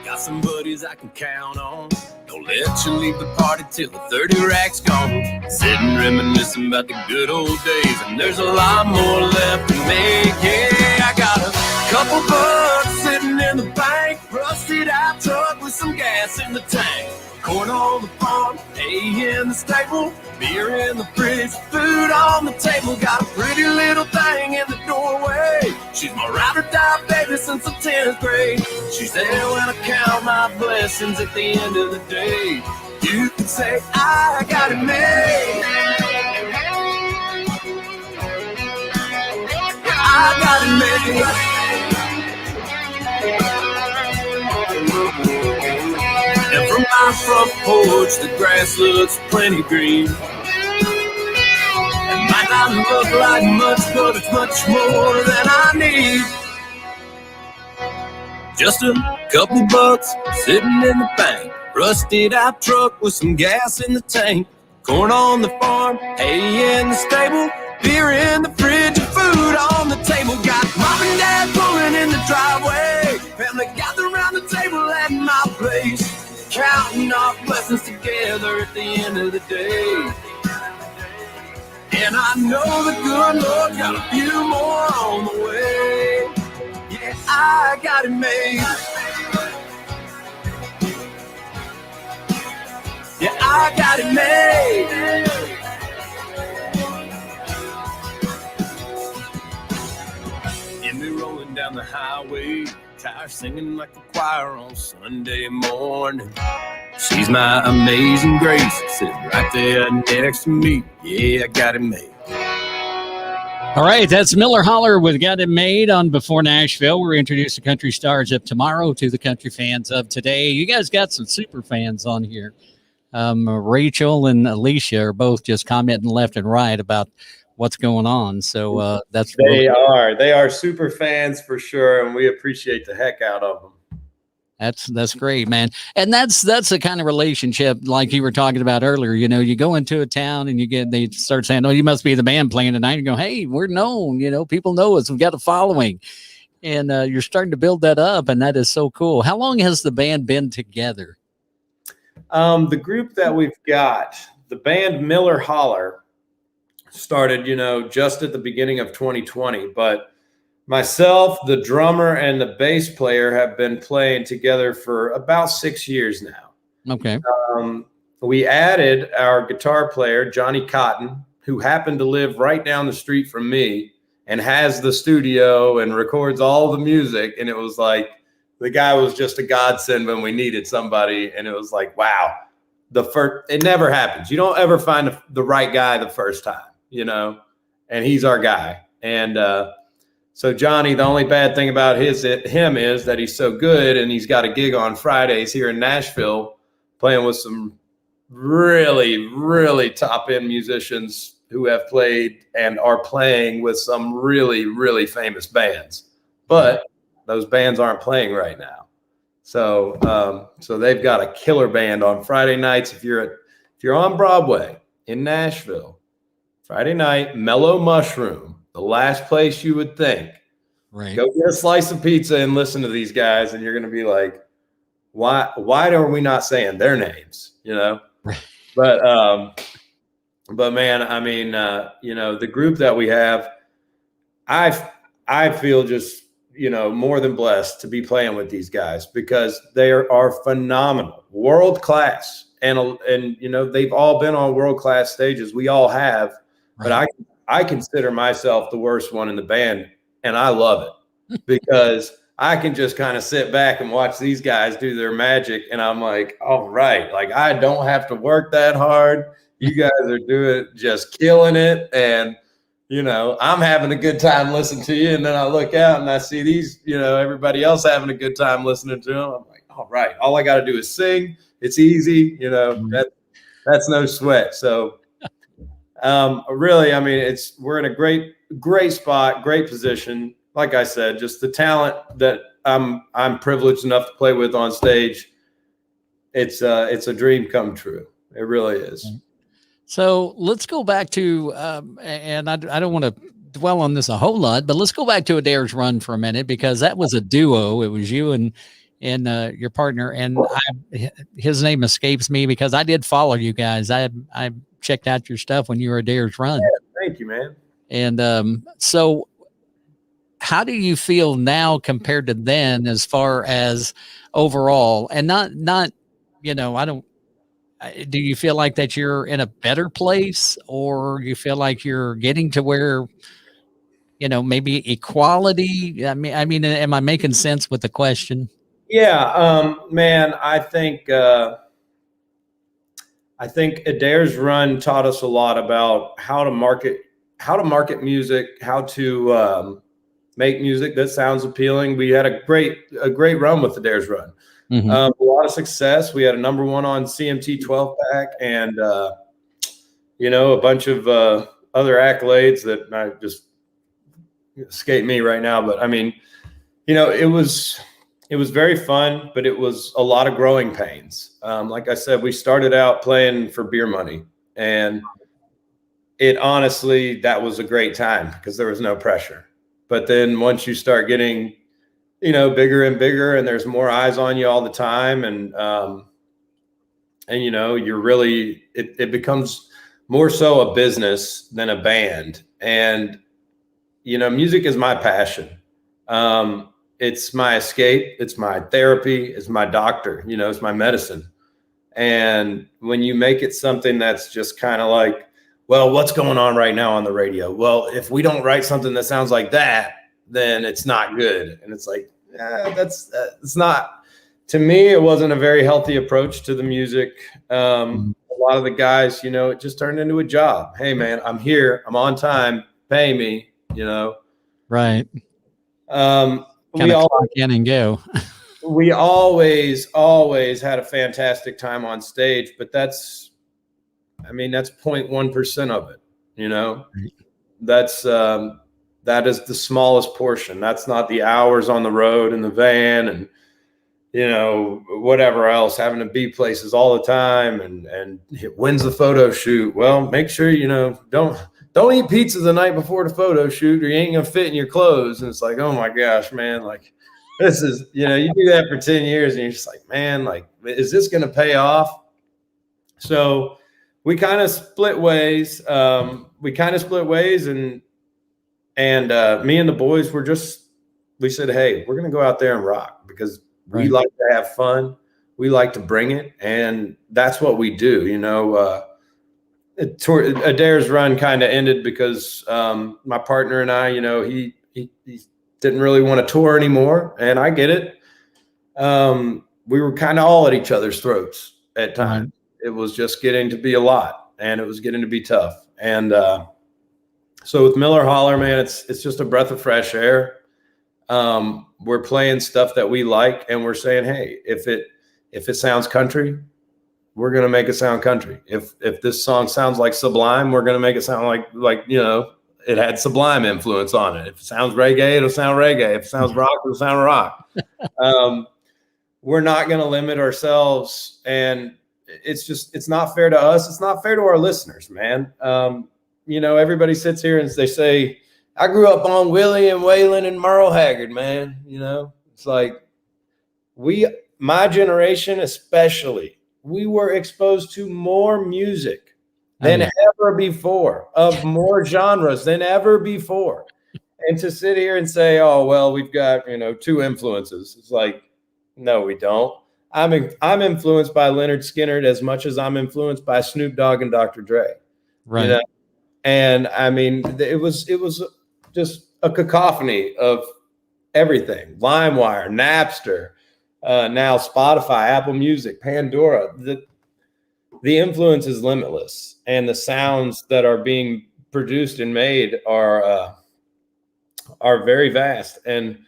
Got some buddies I can count on. Don't let you leave the party till the 30 racks gone. Sitting reminiscing about the good old days, and there's a lot more left to make. Yeah, I got a couple bucks sitting in the bank, rusted out truck with some gas in the tank. Corn on the farm, hay in the stable, beer in the fridge, food on the table. Got a pretty little thing in the doorway. She's my ride or die baby since the 10th grade. She's there when I count my blessings at the end of the day. You can say I got it made. I got it made. And from my front porch, the grass looks plenty green. It might not look like much, but it's much more than I need. Just a couple bucks sitting in the bank, rusted out truck with some gas in the tank. Corn on the farm, hay in the stable, beer in the fridge, and food on the table. Got mom and dad pulling in the driveway, family gathered around the table at my place, counting our blessings together at the end of the day. And I know the good Lord got a few more on the way. Yeah, I got it made. Yeah, I got it made. And me rolling down the highway, tires singing like a choir on Sunday morning. She's my amazing grace, sitting right there next to me. Yeah, I got it made.
All right, that's Miller Holler with Got It Made on Before Nashville. We're introducing country stars of tomorrow to the country fans of today. You guys got some super fans on here. Rachel and Alicia are both just commenting left and right about what's going on. So that's
they are super fans for sure, and we appreciate the heck out of them.
That's great, man. And that's the kind of relationship like you were talking about earlier. You know, you go into a town and they start saying, "Oh, you must be the band playing tonight." You go, "Hey, we're known. You know, people know us. We've got a following," and you're starting to build that up, and that is so cool. How long has the band been together?
The group that we've got, the band Miller Holler, started, just at the beginning of 2020, but myself, the drummer, and the bass player have been playing together for about 6 years now.
Okay.
We added our guitar player, Johnny Cotten, who happened to live right down the street from me and has the studio and records all the music. And it was like, the guy was just a godsend when we needed somebody. And it was like, wow, it never happens. You don't ever find the right guy the first time, and he's our guy. And, so Johnny, the only bad thing about him is that he's so good, and he's got a gig on Fridays here in Nashville playing with some really, really top-end musicians who have played and are playing with some really, really famous bands. But those bands aren't playing right now. So so they've got a killer band on Friday nights. If you're on Broadway in Nashville, Friday night, Mellow Mushroom, the last place you would think.
Right.
Go get a slice of pizza and listen to these guys, and you're going to be like, why are we not saying their names?
Right.
But man, I mean, the group that we have, I feel just, more than blessed to be playing with these guys because they are phenomenal, world class. And they've all been on world class stages. We all have, right. But I consider myself the worst one in the band, and I love it because I can just kind of sit back and watch these guys do their magic. And I'm like, all right, like I don't have to work that hard. You guys are just killing it. And, I'm having a good time listening to you. And then I look out and I see these, everybody else having a good time listening to them. I'm like, all right, all I got to do is sing. It's easy. That's no sweat. So really, I mean, we're in a great spot, great position. Like I said, just the talent that I'm privileged enough to play with on stage. It's a dream come true. It really is.
So let's go back to, and I don't want to dwell on this a whole lot, but let's go back to Adair's Run for a minute, because that was a duo. It was you and your partner, and his name escapes me because I did follow you guys. I checked out your stuff when you were Adair's Run.
Yeah, thank you, man.
And so how do you feel now compared to then, as far as overall, and not do you feel like that you're in a better place, or you feel like you're getting to where, maybe equality? I mean, am I making sense with the question?
Yeah, man, I think Adair's Run taught us a lot about how to market music, how to make music that sounds appealing. We had a great run with Adair's Run. Mm-hmm. A lot of success. We had a number 1 on CMT 12 pack, and a bunch of other accolades that I just escape me right now. But I mean, it was very fun, but it was a lot of growing pains. Like I said, we started out playing for beer money, and honestly, that was a great time because there was no pressure. But then once you start getting bigger and bigger, and there's more eyes on you all the time. And you're really, it becomes more so a business than a band. And, music is my passion. It's my escape. It's my therapy. It's my doctor, it's my medicine. And when you make it something that's just kind of like, well, what's going on right now on the radio? Well, if we don't write something that sounds like that, then it's not good. And it's like, it's not, to me, it wasn't a very healthy approach to the music. A lot of the guys, it just turned into a job. Hey man, I'm here, I'm on time, pay me,
Right.
We all
clock in and go.
We always had a fantastic time on stage, but that's 0.1% of it, that is the smallest portion. That's not the hours on the road in the van and, whatever else, having to be places all the time. And when's the photo shoot? Well, make sure, don't eat pizza the night before the photo shoot, or you ain't going to fit in your clothes. And it's like, oh my gosh, man, like this is, you do that for 10 years and you're just like, man, like, is this going to pay off? So we kind of split ways. And me and the boys we said, hey, we're going to go out there and rock because we like to have fun. We like to bring it. And that's what we do. Adair's Run kind of ended because my partner and I, he didn't really want to tour anymore. And I get it. We were kind of all at each other's throats at times. It was just getting to be a lot, and it was getting to be tough. And so with Miller Holler, man, it's just a breath of fresh air. We're playing stuff that we like, and we're saying, hey, if it sounds country, we're gonna make it sound country. If this song sounds like Sublime, we're gonna make it sound like it had Sublime influence on it. If it sounds reggae, it'll sound reggae. If it sounds rock, it'll sound rock. We're not gonna limit ourselves, and it's not fair to us. It's not fair to our listeners, man. Everybody sits here and they say, I grew up on Willie and Waylon and Merle Haggard, man. It's like my generation especially, we were exposed to more music than ever before, of more genres than ever before. And to sit here and say, oh, well, we've got, two influences. It's like, no, we don't. I'm influenced by Leonard Skinner as much as I'm influenced by Snoop Dogg and Dr. Dre.
Right.
And I mean, it was just a cacophony of everything. LimeWire, Napster, now Spotify, Apple Music, Pandora. The influence is limitless, and the sounds that are being produced and made are very vast. And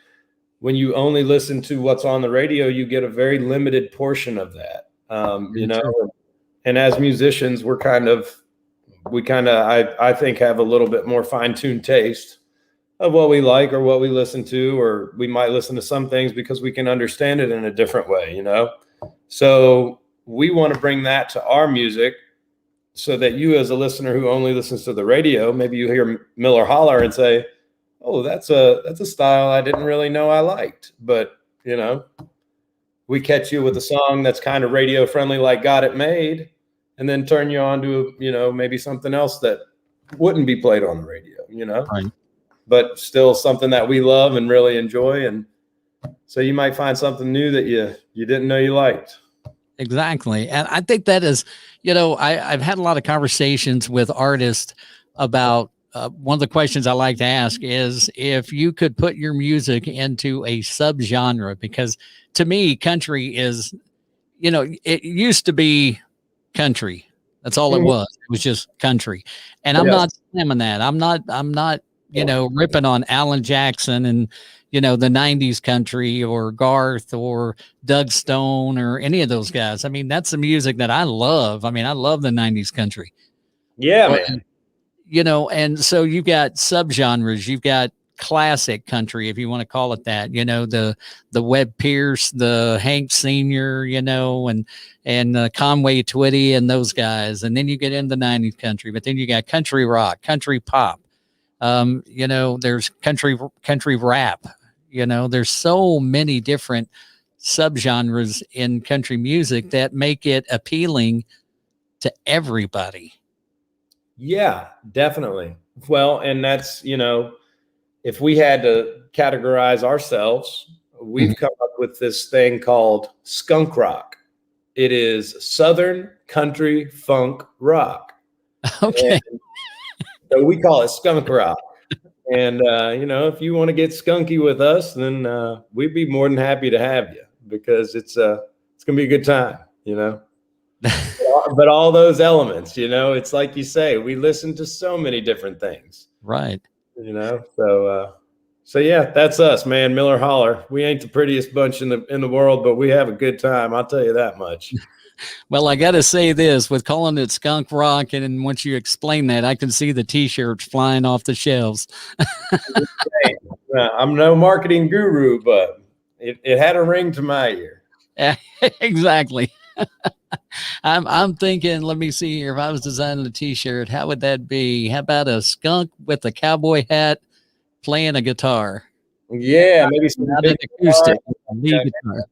when you only listen to what's on the radio, you get a very limited portion of that. And as musicians, I think have a little bit more fine-tuned taste of what we like or what we listen to, or we might listen to some things because we can understand it in a different way, So we want to bring that to our music so that you, as a listener who only listens to the radio, maybe you hear Miller Holler and say, oh, that's a style I didn't really know I liked. But, we catch you with a song that's kind of radio friendly, like Got It Made, and then turn you on to, maybe something else that wouldn't be played on the radio,
Right.
But still something that we love and really enjoy. And so you might find something new that you didn't know you liked.
Exactly. And I think that is, I've had a lot of conversations with artists about one of the questions I like to ask is if you could put your music into a subgenre, because to me, country is, it used to be country. That's all it was. It was just country. And I'm not slamming that. I'm not, ripping on Alan Jackson and, the 90s country or Garth or Doug Stone or any of those guys. I mean, that's the music that I love. I mean, I love the 90s country.
Yeah, man.
And so you've got subgenres. You've got classic country, if you want to call it that, the Webb Pierce, the Hank Sr., and Conway Twitty and those guys. And then you get into the 90s country, but then you got country rock, country pop. There's country rap, there's so many different subgenres in country music that make it appealing to everybody.
Yeah, definitely. Well, and that's, if we had to categorize ourselves, we've come up with this thing called skunk rock. It is Southern country funk rock.
Okay.
And so we call it skunk rock. And, if you want to get skunky with us, then we'd be more than happy to have you, because it's going to be a good time, But all those elements, it's like you say, we listen to so many different things.
Right.
So yeah, that's us, man. Miller Holler. We ain't the prettiest bunch in the world, but we have a good time. I'll tell you that much.
Well, I got to say this, with calling it skunk rock, and once you explain that, I can see the T-shirts flying off the shelves.
I'm no marketing guru, but it had a ring to my ear.
Yeah, exactly. I'm thinking, let me see here. If I was designing a T-shirt, how would that be? How about a skunk with a cowboy hat playing a guitar?
Yeah, maybe some
not an acoustic, lead guitar.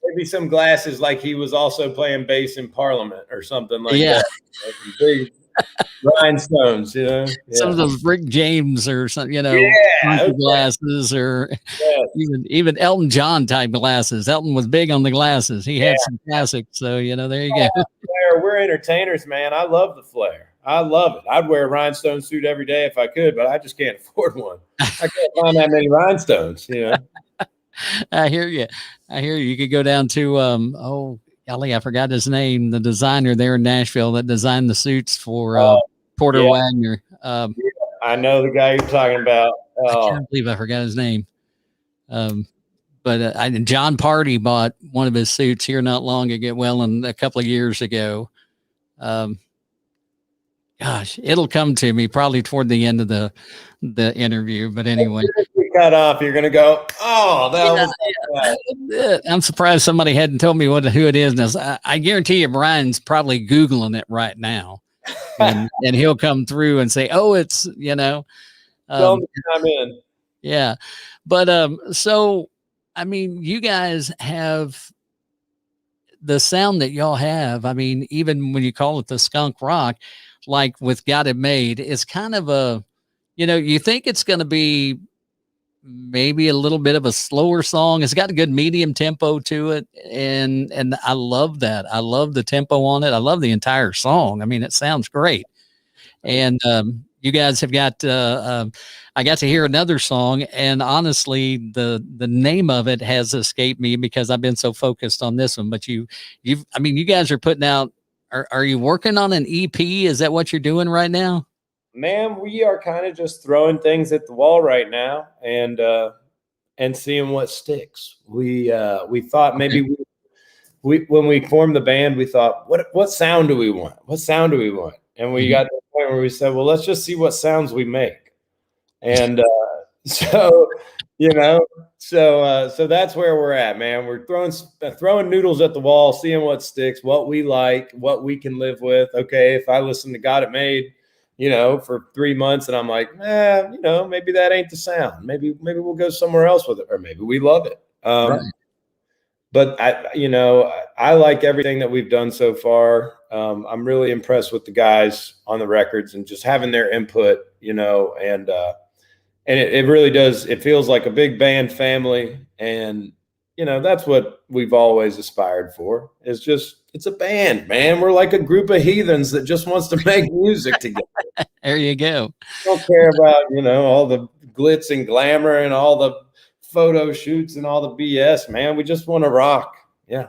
Maybe some glasses, like he was also playing bass in Parliament or something like that. Like big rhinestones,
Some of those Rick James or something, glasses, or even Elton John type glasses. Elton was big on the glasses. He had some classics, so there you go.
We're entertainers, man. I love the flair. I love it. I'd wear a rhinestone suit every day if I could, but I just can't afford one. I can't find that many rhinestones,
I hear you. You could go down to golly, I forgot his name. The designer there in Nashville that designed the suits for Porter Wagner.
I know the guy you're talking about.
I can't believe I forgot his name. But John Party bought one of his suits here not long ago. Well, a couple of years ago. Gosh, it'll come to me probably toward the end of the interview. But anyway,
if you cut off, you're gonna go, oh, that was.
I'm surprised somebody hadn't told me who it is. Now, I guarantee you, Brian's probably Googling it right now, and he'll come through and say, "Oh, it's
Tell me I'm in."
Yeah, but so I mean, you guys have the sound that y'all have. I mean, even when you call it the skunk rock. Like with Got It Made, it's kind of you think it's going to be maybe a little bit of a slower song. It's got a good medium tempo to it. And I love that. I love the tempo on it. I love the entire song. I mean, it sounds great. And you guys have got, I got to hear another song, and honestly, the name of it has escaped me because I've been so focused on this one. But you guys are putting out. Are you working on an EP? Is that what you're doing right now?
Man, we are kind of just throwing things at the wall right now and seeing what sticks. We thought maybe we when we formed the band, we thought, what sound do we want? What sound do we want? And we got to the point where we said, well, let's just see what sounds we make. And so that's where we're at, man. We're throwing noodles at the wall, seeing what sticks, what we like, what we can live with. Okay, if I listen to Got It Made, for 3 months, and I'm like, maybe that ain't the sound. Maybe we'll go somewhere else with it, or maybe we love it.
Right.
But I like everything that we've done so far. I'm really impressed with the guys on the records and just having their input, and it really does. It feels like a big band family, and that's what we've always aspired for. It's a band, man. We're like a group of heathens that just wants to make music together.
There you go.
Don't care about all the glitz and glamour and all the photo shoots and all the BS, man. We just want to rock. Yeah.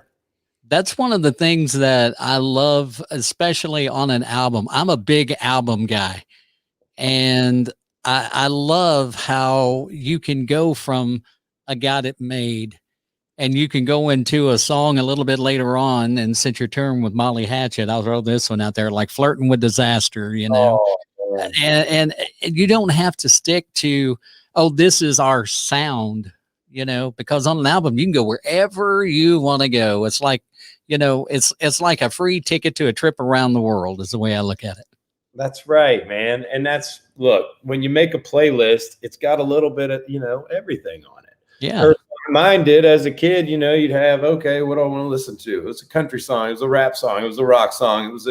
That's one of the things that I love, especially on an album. I'm a big album guy, and I love how you can go from I Got It Made, and you can go into a song a little bit later on. And since you're touring with Molly Hatchet, I'll throw this one out there, like Flirting with Disaster, and you don't have to stick to, this is our sound, because on an album, you can go wherever you want to go. It's like, it's like a free ticket to a trip around the world is the way I look at it. That's right, man. And look, when you make a playlist, it's got a little bit of, everything on it.
Yeah. Mine did as a kid, you'd have, okay, what do I want to listen to? It was a country song. It was a rap song. It was a rock song. It was,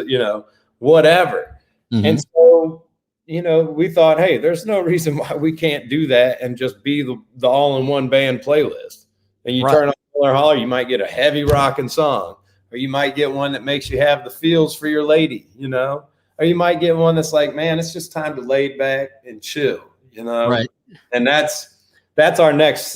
whatever. Mm-hmm. And so, we thought, hey, there's no reason why we can't do that and just be the all-in-one band playlist. And you turn on Miller Holler, you might get a heavy rocking song, or you might get one that makes you have the feels for your lady, or you might get one that's like, man, it's just time to lay back and chill, Right. And that's our next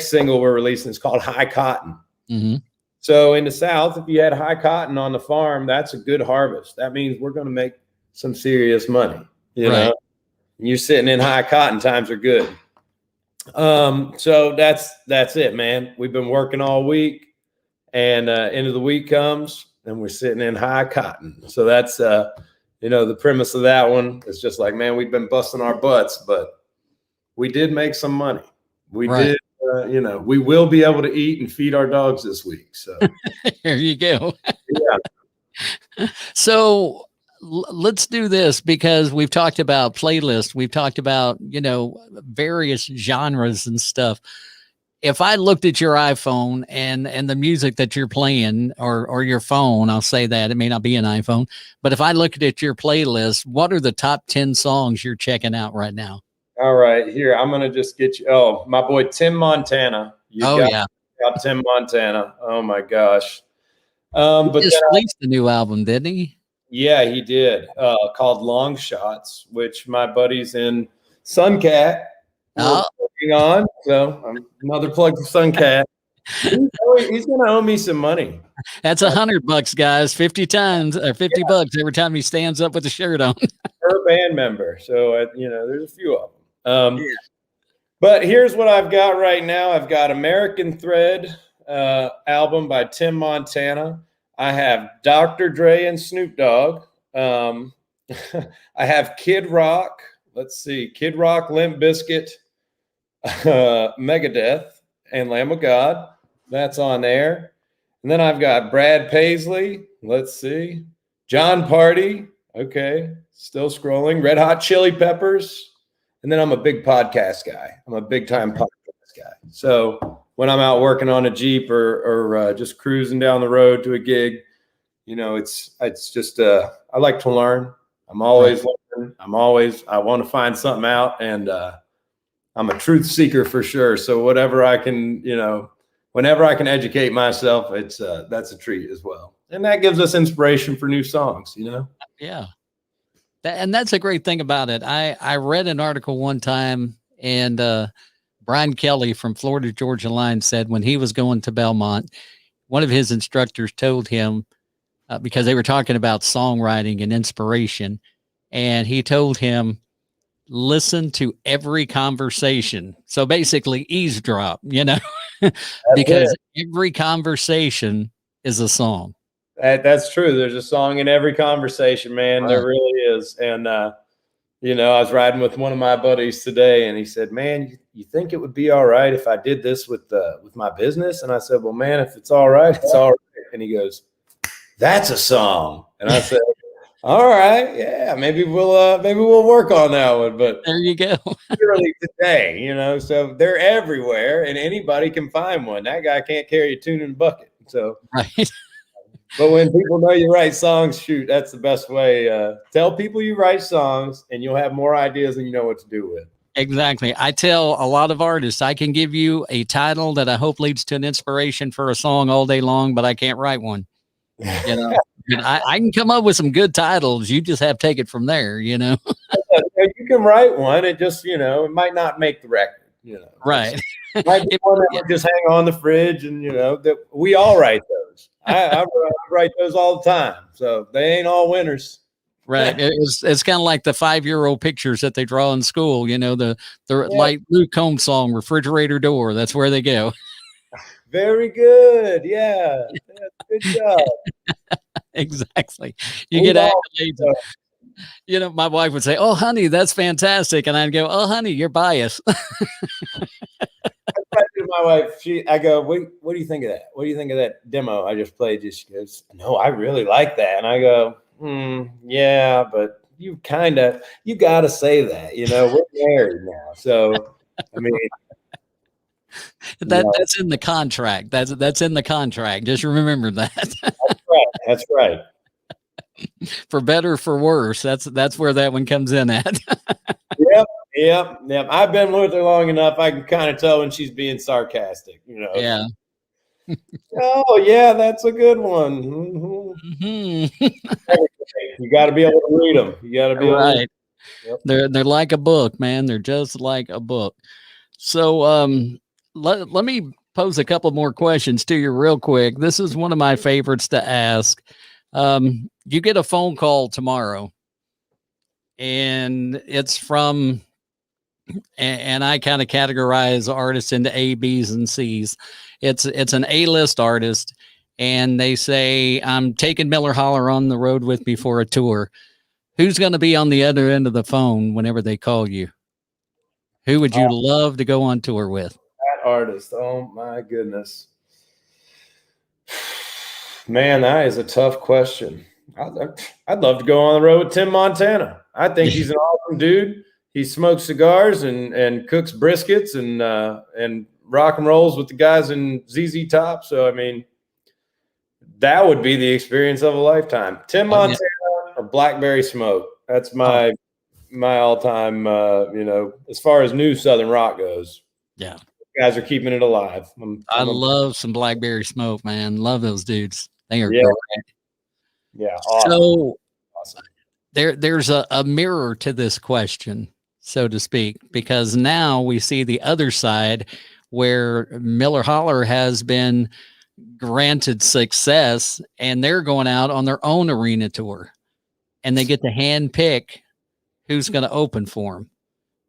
single we're releasing. It's called High Cotten. Mm-hmm. So in the South, if you had high cotton on the farm, that's a good harvest. That means we're going to make some serious money. Right. You're sitting in high cotton, times are good. So that's it, man. We've been working all week, and end of the week comes, and we're sitting in high cotton. So that's the premise of that one is just like, man, we've been busting our butts, but we did make some money. We did, we will be able to eat and feed our dogs this week. So there you go. Yeah. So let's do this, because we've talked about playlists. We've talked about, various genres and stuff. If I looked at your iPhone and the music that you're playing, or your phone, I'll say that it may not be an iPhone, but if I looked at your playlist, what are the top 10 songs you're checking out right now? All right, here, I'm going to just get you. Oh, my boy, Tim Montana. Got Tim Montana. Oh my gosh. But he just released the new album, didn't he? Yeah, he did. Called Long Shots, which my buddies in Suncat working on. So another plug for Suncat. He's going to owe me some money. That's $100, guys. 50 times or $50 every time he stands up with a shirt on. Per band member. So there's a few of them. But here's what I've got right now. I've got American Thread album by Tim Montana. I have Dr. Dre and Snoop Dogg. I have Kid Rock. Let's see. Kid Rock, Limp Bizkit, Megadeth, and Lamb of God. That's on there. And then I've got Brad Paisley. Let's see. John Party. Okay. Still scrolling. Red Hot Chili Peppers. And then I'm a big podcast guy. I'm a big time podcast guy. So when I'm out working on a Jeep or just cruising down the road to a gig, it's just I like to learn. I'm always learning. learn. I want to find something out, and I'm a truth seeker for sure. So whatever I can, whenever I can educate myself, that's a treat as well. And that gives us inspiration for new songs,
Yeah. And that's a great thing about it. I read an article one time, and Brian Kelly from Florida Georgia Line said when he was going to Belmont, one of his instructors told him, because they were talking about songwriting and inspiration, and he told him, listen to every conversation. So basically eavesdrop, because every conversation is a song.
That's true. There's a song in every conversation, man. Right. There really is. And, I was riding with one of my buddies today, and he said, man, you think it would be all right if I did this with my business? And I said, well, man, if it's all right, it's all right. And he goes, that's a song. And I said, all right, yeah, maybe we'll work on that one. But
there you go.
Literally today, so they're everywhere, and anybody can find one. That guy can't carry a tune in a bucket. So
right.
But when people know you write songs, shoot, that's the best way. Tell people you write songs, and you'll have more ideas than you know what to do with.
Exactly. I tell a lot of artists, I can give you a title that I hope leads to an inspiration for a song all day long, but I can't write one. I can come up with some good titles. You just have to take it from there, You
can write one. It just, it might not make the record,
Right.
It might be one that would just hang on the fridge, and, that we all write those. I write those all the time. So they ain't all winners.
Right. It's kind of like the 5-year-old pictures that they draw in school, the like Luke Combs song, Refrigerator Door. That's where they go.
Very good. Yeah. Good job.
Exactly. You get accolades. My wife would say, oh, honey, that's fantastic. And I'd go, oh, honey, you're biased.
My wife, I go, what do you think of that? What do you think of that demo I just played? She goes, no, I really like that. And I go, yeah, but you got to say that, we're married now. So, I mean,
that's in the contract. That's in the contract. Just remember that.
That's right.
For better, for worse. That's where that one comes in at.
Yep. I've been with her long enough. I can kind of tell when she's being sarcastic,
Yeah.
Oh yeah, that's a good one. Mm-hmm. You got to be able to read them. You got to be
right. Yep. They're like a book, man. They're just like a book. So let me pose a couple more questions to you real quick. This is one of my favorites to ask. You get a phone call tomorrow, and it's from, and I kind of categorize artists into A, B's, and C's. It's an A-list artist, and they say, I'm taking Miller Holler on the road with me for a tour. Who's going to be on the other end of the phone whenever they call you? Who would you love to go on tour with?
That artist. Oh my goodness. Man, that is a tough question. I'd love to go on the road with Tim Montana. I think he's an awesome dude. He smokes cigars and cooks briskets and rock and rolls with the guys in ZZ Top. So, I mean, that would be the experience of a lifetime. Tim Montana or Blackberry Smoke. That's my all-time, as far as new Southern rock goes.
Yeah.
Guys are keeping it alive.
I love some Blackberry Smoke, man. Love those dudes. They are great.
Yeah. Awesome.
So there's a mirror to this question, so to speak, because now we see the other side where Miller Holler has been granted success and they're going out on their own arena tour and they get to hand pick who's going to open for them.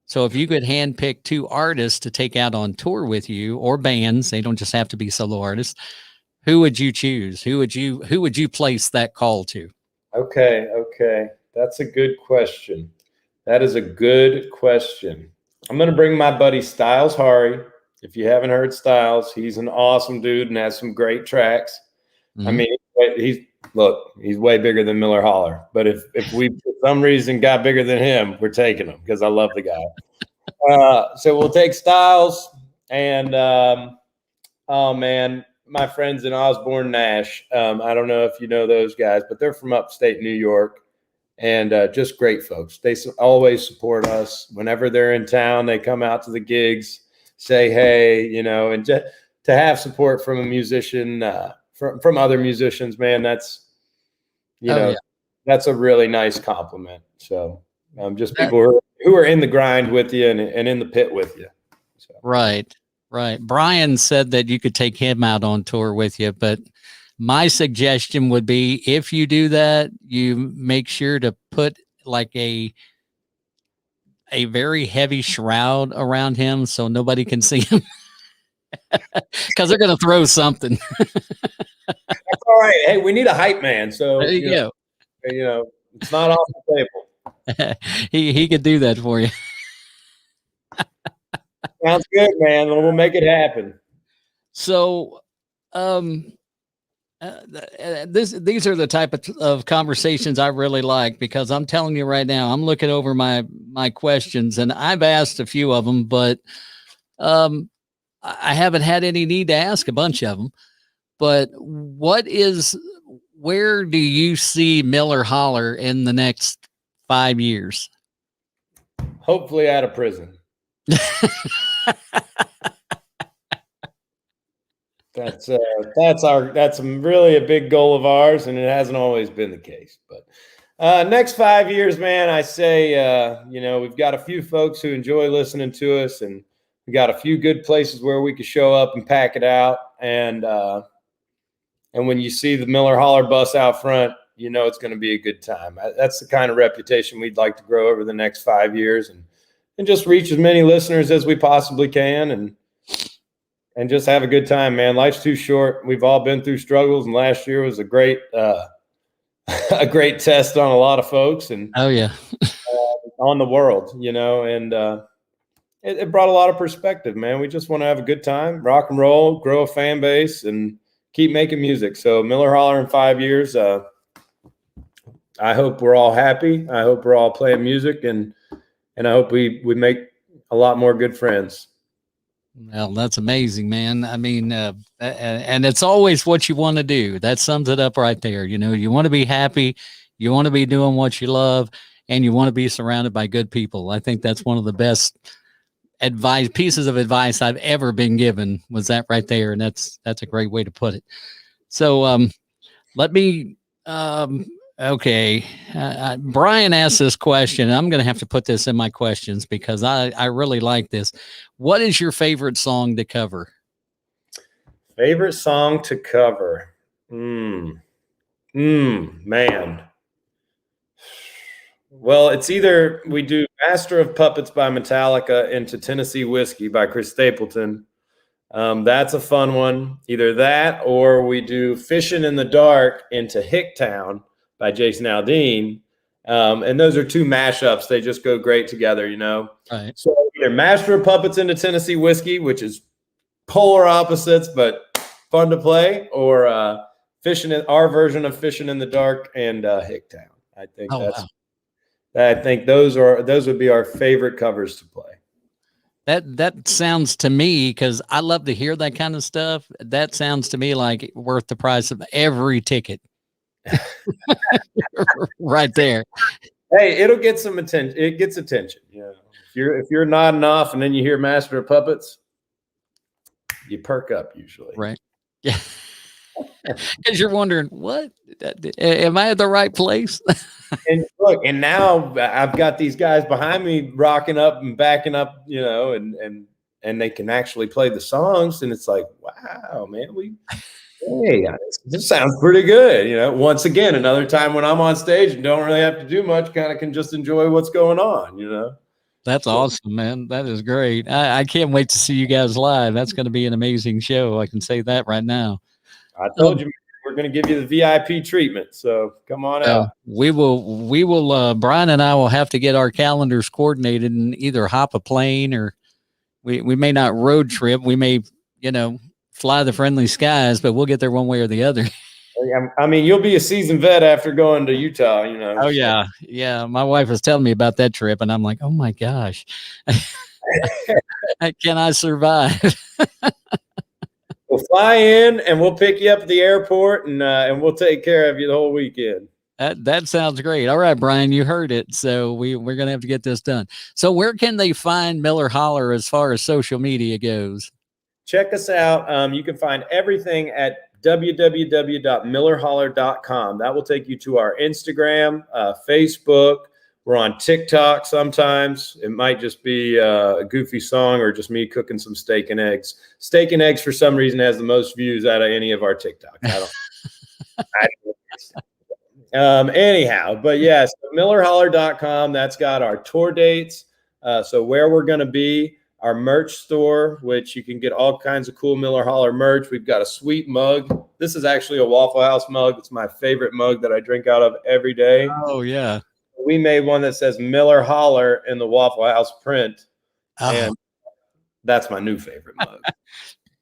So if you could hand pick 2 artists to take out on tour with you, or bands, they don't just have to be solo artists, who would you choose? Who would you place that call to?
Okay. That's a good question. That is a good question. I'm going to bring my buddy Styles Hari. If you haven't heard Styles, he's an awesome dude and has some great tracks. Mm-hmm. I mean, he's way bigger than Miller Holler. But if we, for some reason, got bigger than him, we're taking him because I love the guy. So we'll take Styles and, oh, man, my friends in Osborne, Nash. I don't know if you know those guys, but they're from upstate New York. and just great folks. They always support us whenever they're in town. They come out to the gigs, say hey, you know, and to have support from a musician, from other musicians, man, that's, you know, that's a really nice compliment. So just people who are in the grind with you and in the pit with you. So.
Right. Brian said that you could take him out on tour with you, but my suggestion would be, if you do that, you make sure to put like a very heavy shroud around him so nobody can see him. Because they're going to throw something.
That's all right. Hey, we need a hype man. So
there you go.
You know, it's not off the table.
he could do that for you.
Sounds good, man. We'll make it happen. So,
these are the type of conversations I really like, because I'm telling you right now, I'm looking over my questions and I've asked a few of them, but I haven't had any need to ask a bunch of them. But where do you see Miller Holler in the next 5 years?
Hopefully out of prison. That's really a big goal of ours, and it hasn't always been the case. But next 5 years, man, I say, you know, we've got a few folks who enjoy listening to us, and we got a few good places where we could show up and pack it out. And when you see the Miller Holler bus out front, you know it's going to be a good time. That's the kind of reputation we'd like to grow over the next 5 years, and just reach as many listeners as we possibly can, and just have a good time, man. Life's too short. We've all been through struggles, and last year was a great test on a lot of folks, and on the world, you know, and it brought a lot of perspective, man. We just want to have a good time, rock and roll, grow a fan base, and keep making music. So Miller Holler in 5 years, I hope we're all happy. I hope we're all playing music, and I hope we make a lot more good friends.
Well, that's amazing, man. I mean, and it's always what you want to do. That sums it up right there. You know, you want to be happy, you want to be doing what you love, and you want to be surrounded by good people. I think that's one of the best pieces of advice I've ever been given, was that right there. And that's a great way to put it. So, let me, okay. Brian asked this question. I'm going to have to put this in my questions because I really like this. What is your favorite song to cover?
Favorite song to cover? Man. Well, it's either we do Master of Puppets by Metallica into Tennessee Whiskey by Chris Stapleton. That's a fun one. Either that, or we do Fishing in the Dark into Hicktown by Jason Aldean. And those are two mashups. They just go great together, you know?
Right.
So either Master of Puppets into Tennessee Whiskey, which is polar opposites, but fun to play, or our version of Fishing in the Dark and Hicktown. I think I think those would be our favorite covers to play.
That sounds to me, because I love to hear that kind of stuff. That sounds to me like worth the price of every ticket. Right there.
Hey, it'll get some attention. It gets attention. You know, if you're nodding off and then you hear Master of Puppets, you perk up usually.
Right. Yeah. Because you're wondering, what? Am I at the right place?
And look, and now I've got these guys behind me rocking up and backing up, you know, and they can actually play the songs, and it's like, wow, man, this sounds pretty good. You know, once again, another time when I'm on stage and don't really have to do much, kind of can just enjoy what's going on, you know.
That's awesome, man. That is great. I can't wait to see you guys live. That's going to be an amazing show. I can say that right now.
I told you we're going to give you the VIP treatment, so come on out.
We will. Brian and I will have to get our calendars coordinated and either hop a plane, or we may not road trip. We may, you know, fly the friendly skies, but we'll get there one way or the other.
I mean, you'll be a seasoned vet after going to Utah, you know.
Oh yeah. Yeah. My wife was telling me about that trip, and I'm like, oh my gosh, can I survive?
We'll fly in and we'll pick you up at the airport, and we'll take care of you the whole weekend.
That sounds great. All right, Brian, you heard it. So we're gonna have to get this done. So where can they find Miller Holler as far as social media goes?
Check us out. You can find everything at www.millerholler.com. That will take you to our Instagram, Facebook. We're on TikTok sometimes. It might just be a goofy song or just me cooking some steak and eggs. Steak and eggs, for some reason, has the most views out of any of our TikToks. I don't. Anyhow, but yes, millerholler.com. That's got our tour dates. So where we're going to be, our merch store, which you can get all kinds of cool Miller Holler merch. We've got a sweet mug. This is actually a Waffle House mug. It's my favorite mug that I drink out of every day.
Oh, yeah.
We made one that says Miller Holler in the Waffle House print. And that's my new favorite mug.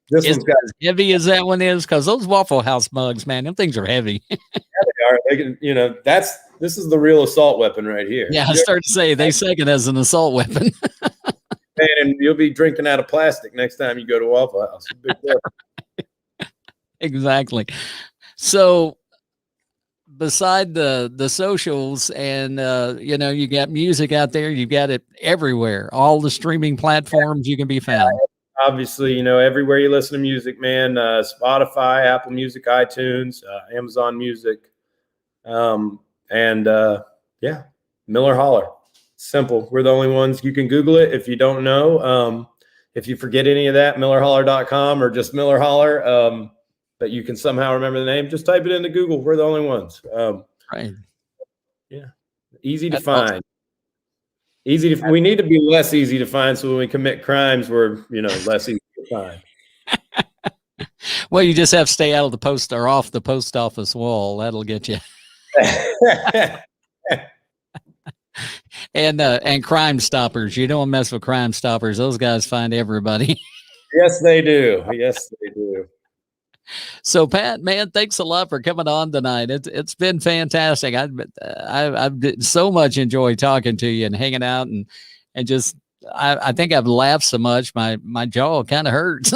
This one's got
as heavy as that one is, because those Waffle House mugs, man, them things are heavy.
Yeah, they are. They can, this is the real assault weapon right here.
Yeah, I started to say they second as an assault weapon.
And you'll be drinking out of plastic next time you go to Waffle House.
Exactly. So beside the socials and you got music out there, you got it everywhere, all the streaming platforms you can be found.
Obviously, everywhere you listen to music, man, Spotify, Apple Music, iTunes, Amazon Music. Miller Holler. Simple. We're the only ones. You can Google it if you don't know. If you forget any of that, millerholler.com or just Miller Holler, but you can somehow remember the name, just type it into Google. We're the only ones.
Right.
Yeah. Easy to find. Awesome. We need to be less easy to find, so when we commit crimes, we're, less easy to find.
Well, you just have to stay out of the post or off the post office wall. That'll get you. And Crime Stoppers. You don't mess with Crime Stoppers. Those guys find everybody.
Yes, they do. Yes, they do.
So, Pat, man, thanks a lot for coming on tonight. It's been fantastic. I've so much enjoyed talking to you and hanging out and just I think I've laughed so much my jaw kind of hurts.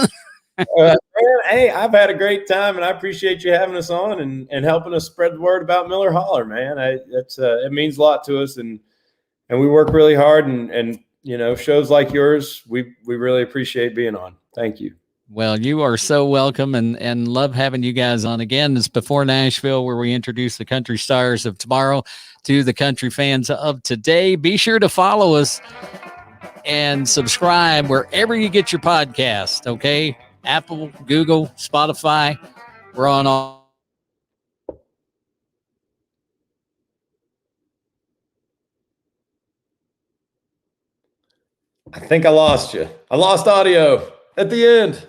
Man, hey, I've had a great time, and I appreciate you having us on and helping us spread the word about Miller Holler, man. It means a lot to us, and we work really hard, and shows like yours, we really appreciate being on. Thank you.
Well, you are so welcome, and love having you guys on again. It's Before Nashville, where we introduce the country stars of tomorrow to the country fans of today. Be sure to follow us and subscribe wherever you get your podcast. Okay. Apple, Google, Spotify. We're on all.
I think I lost you. I lost audio at the end.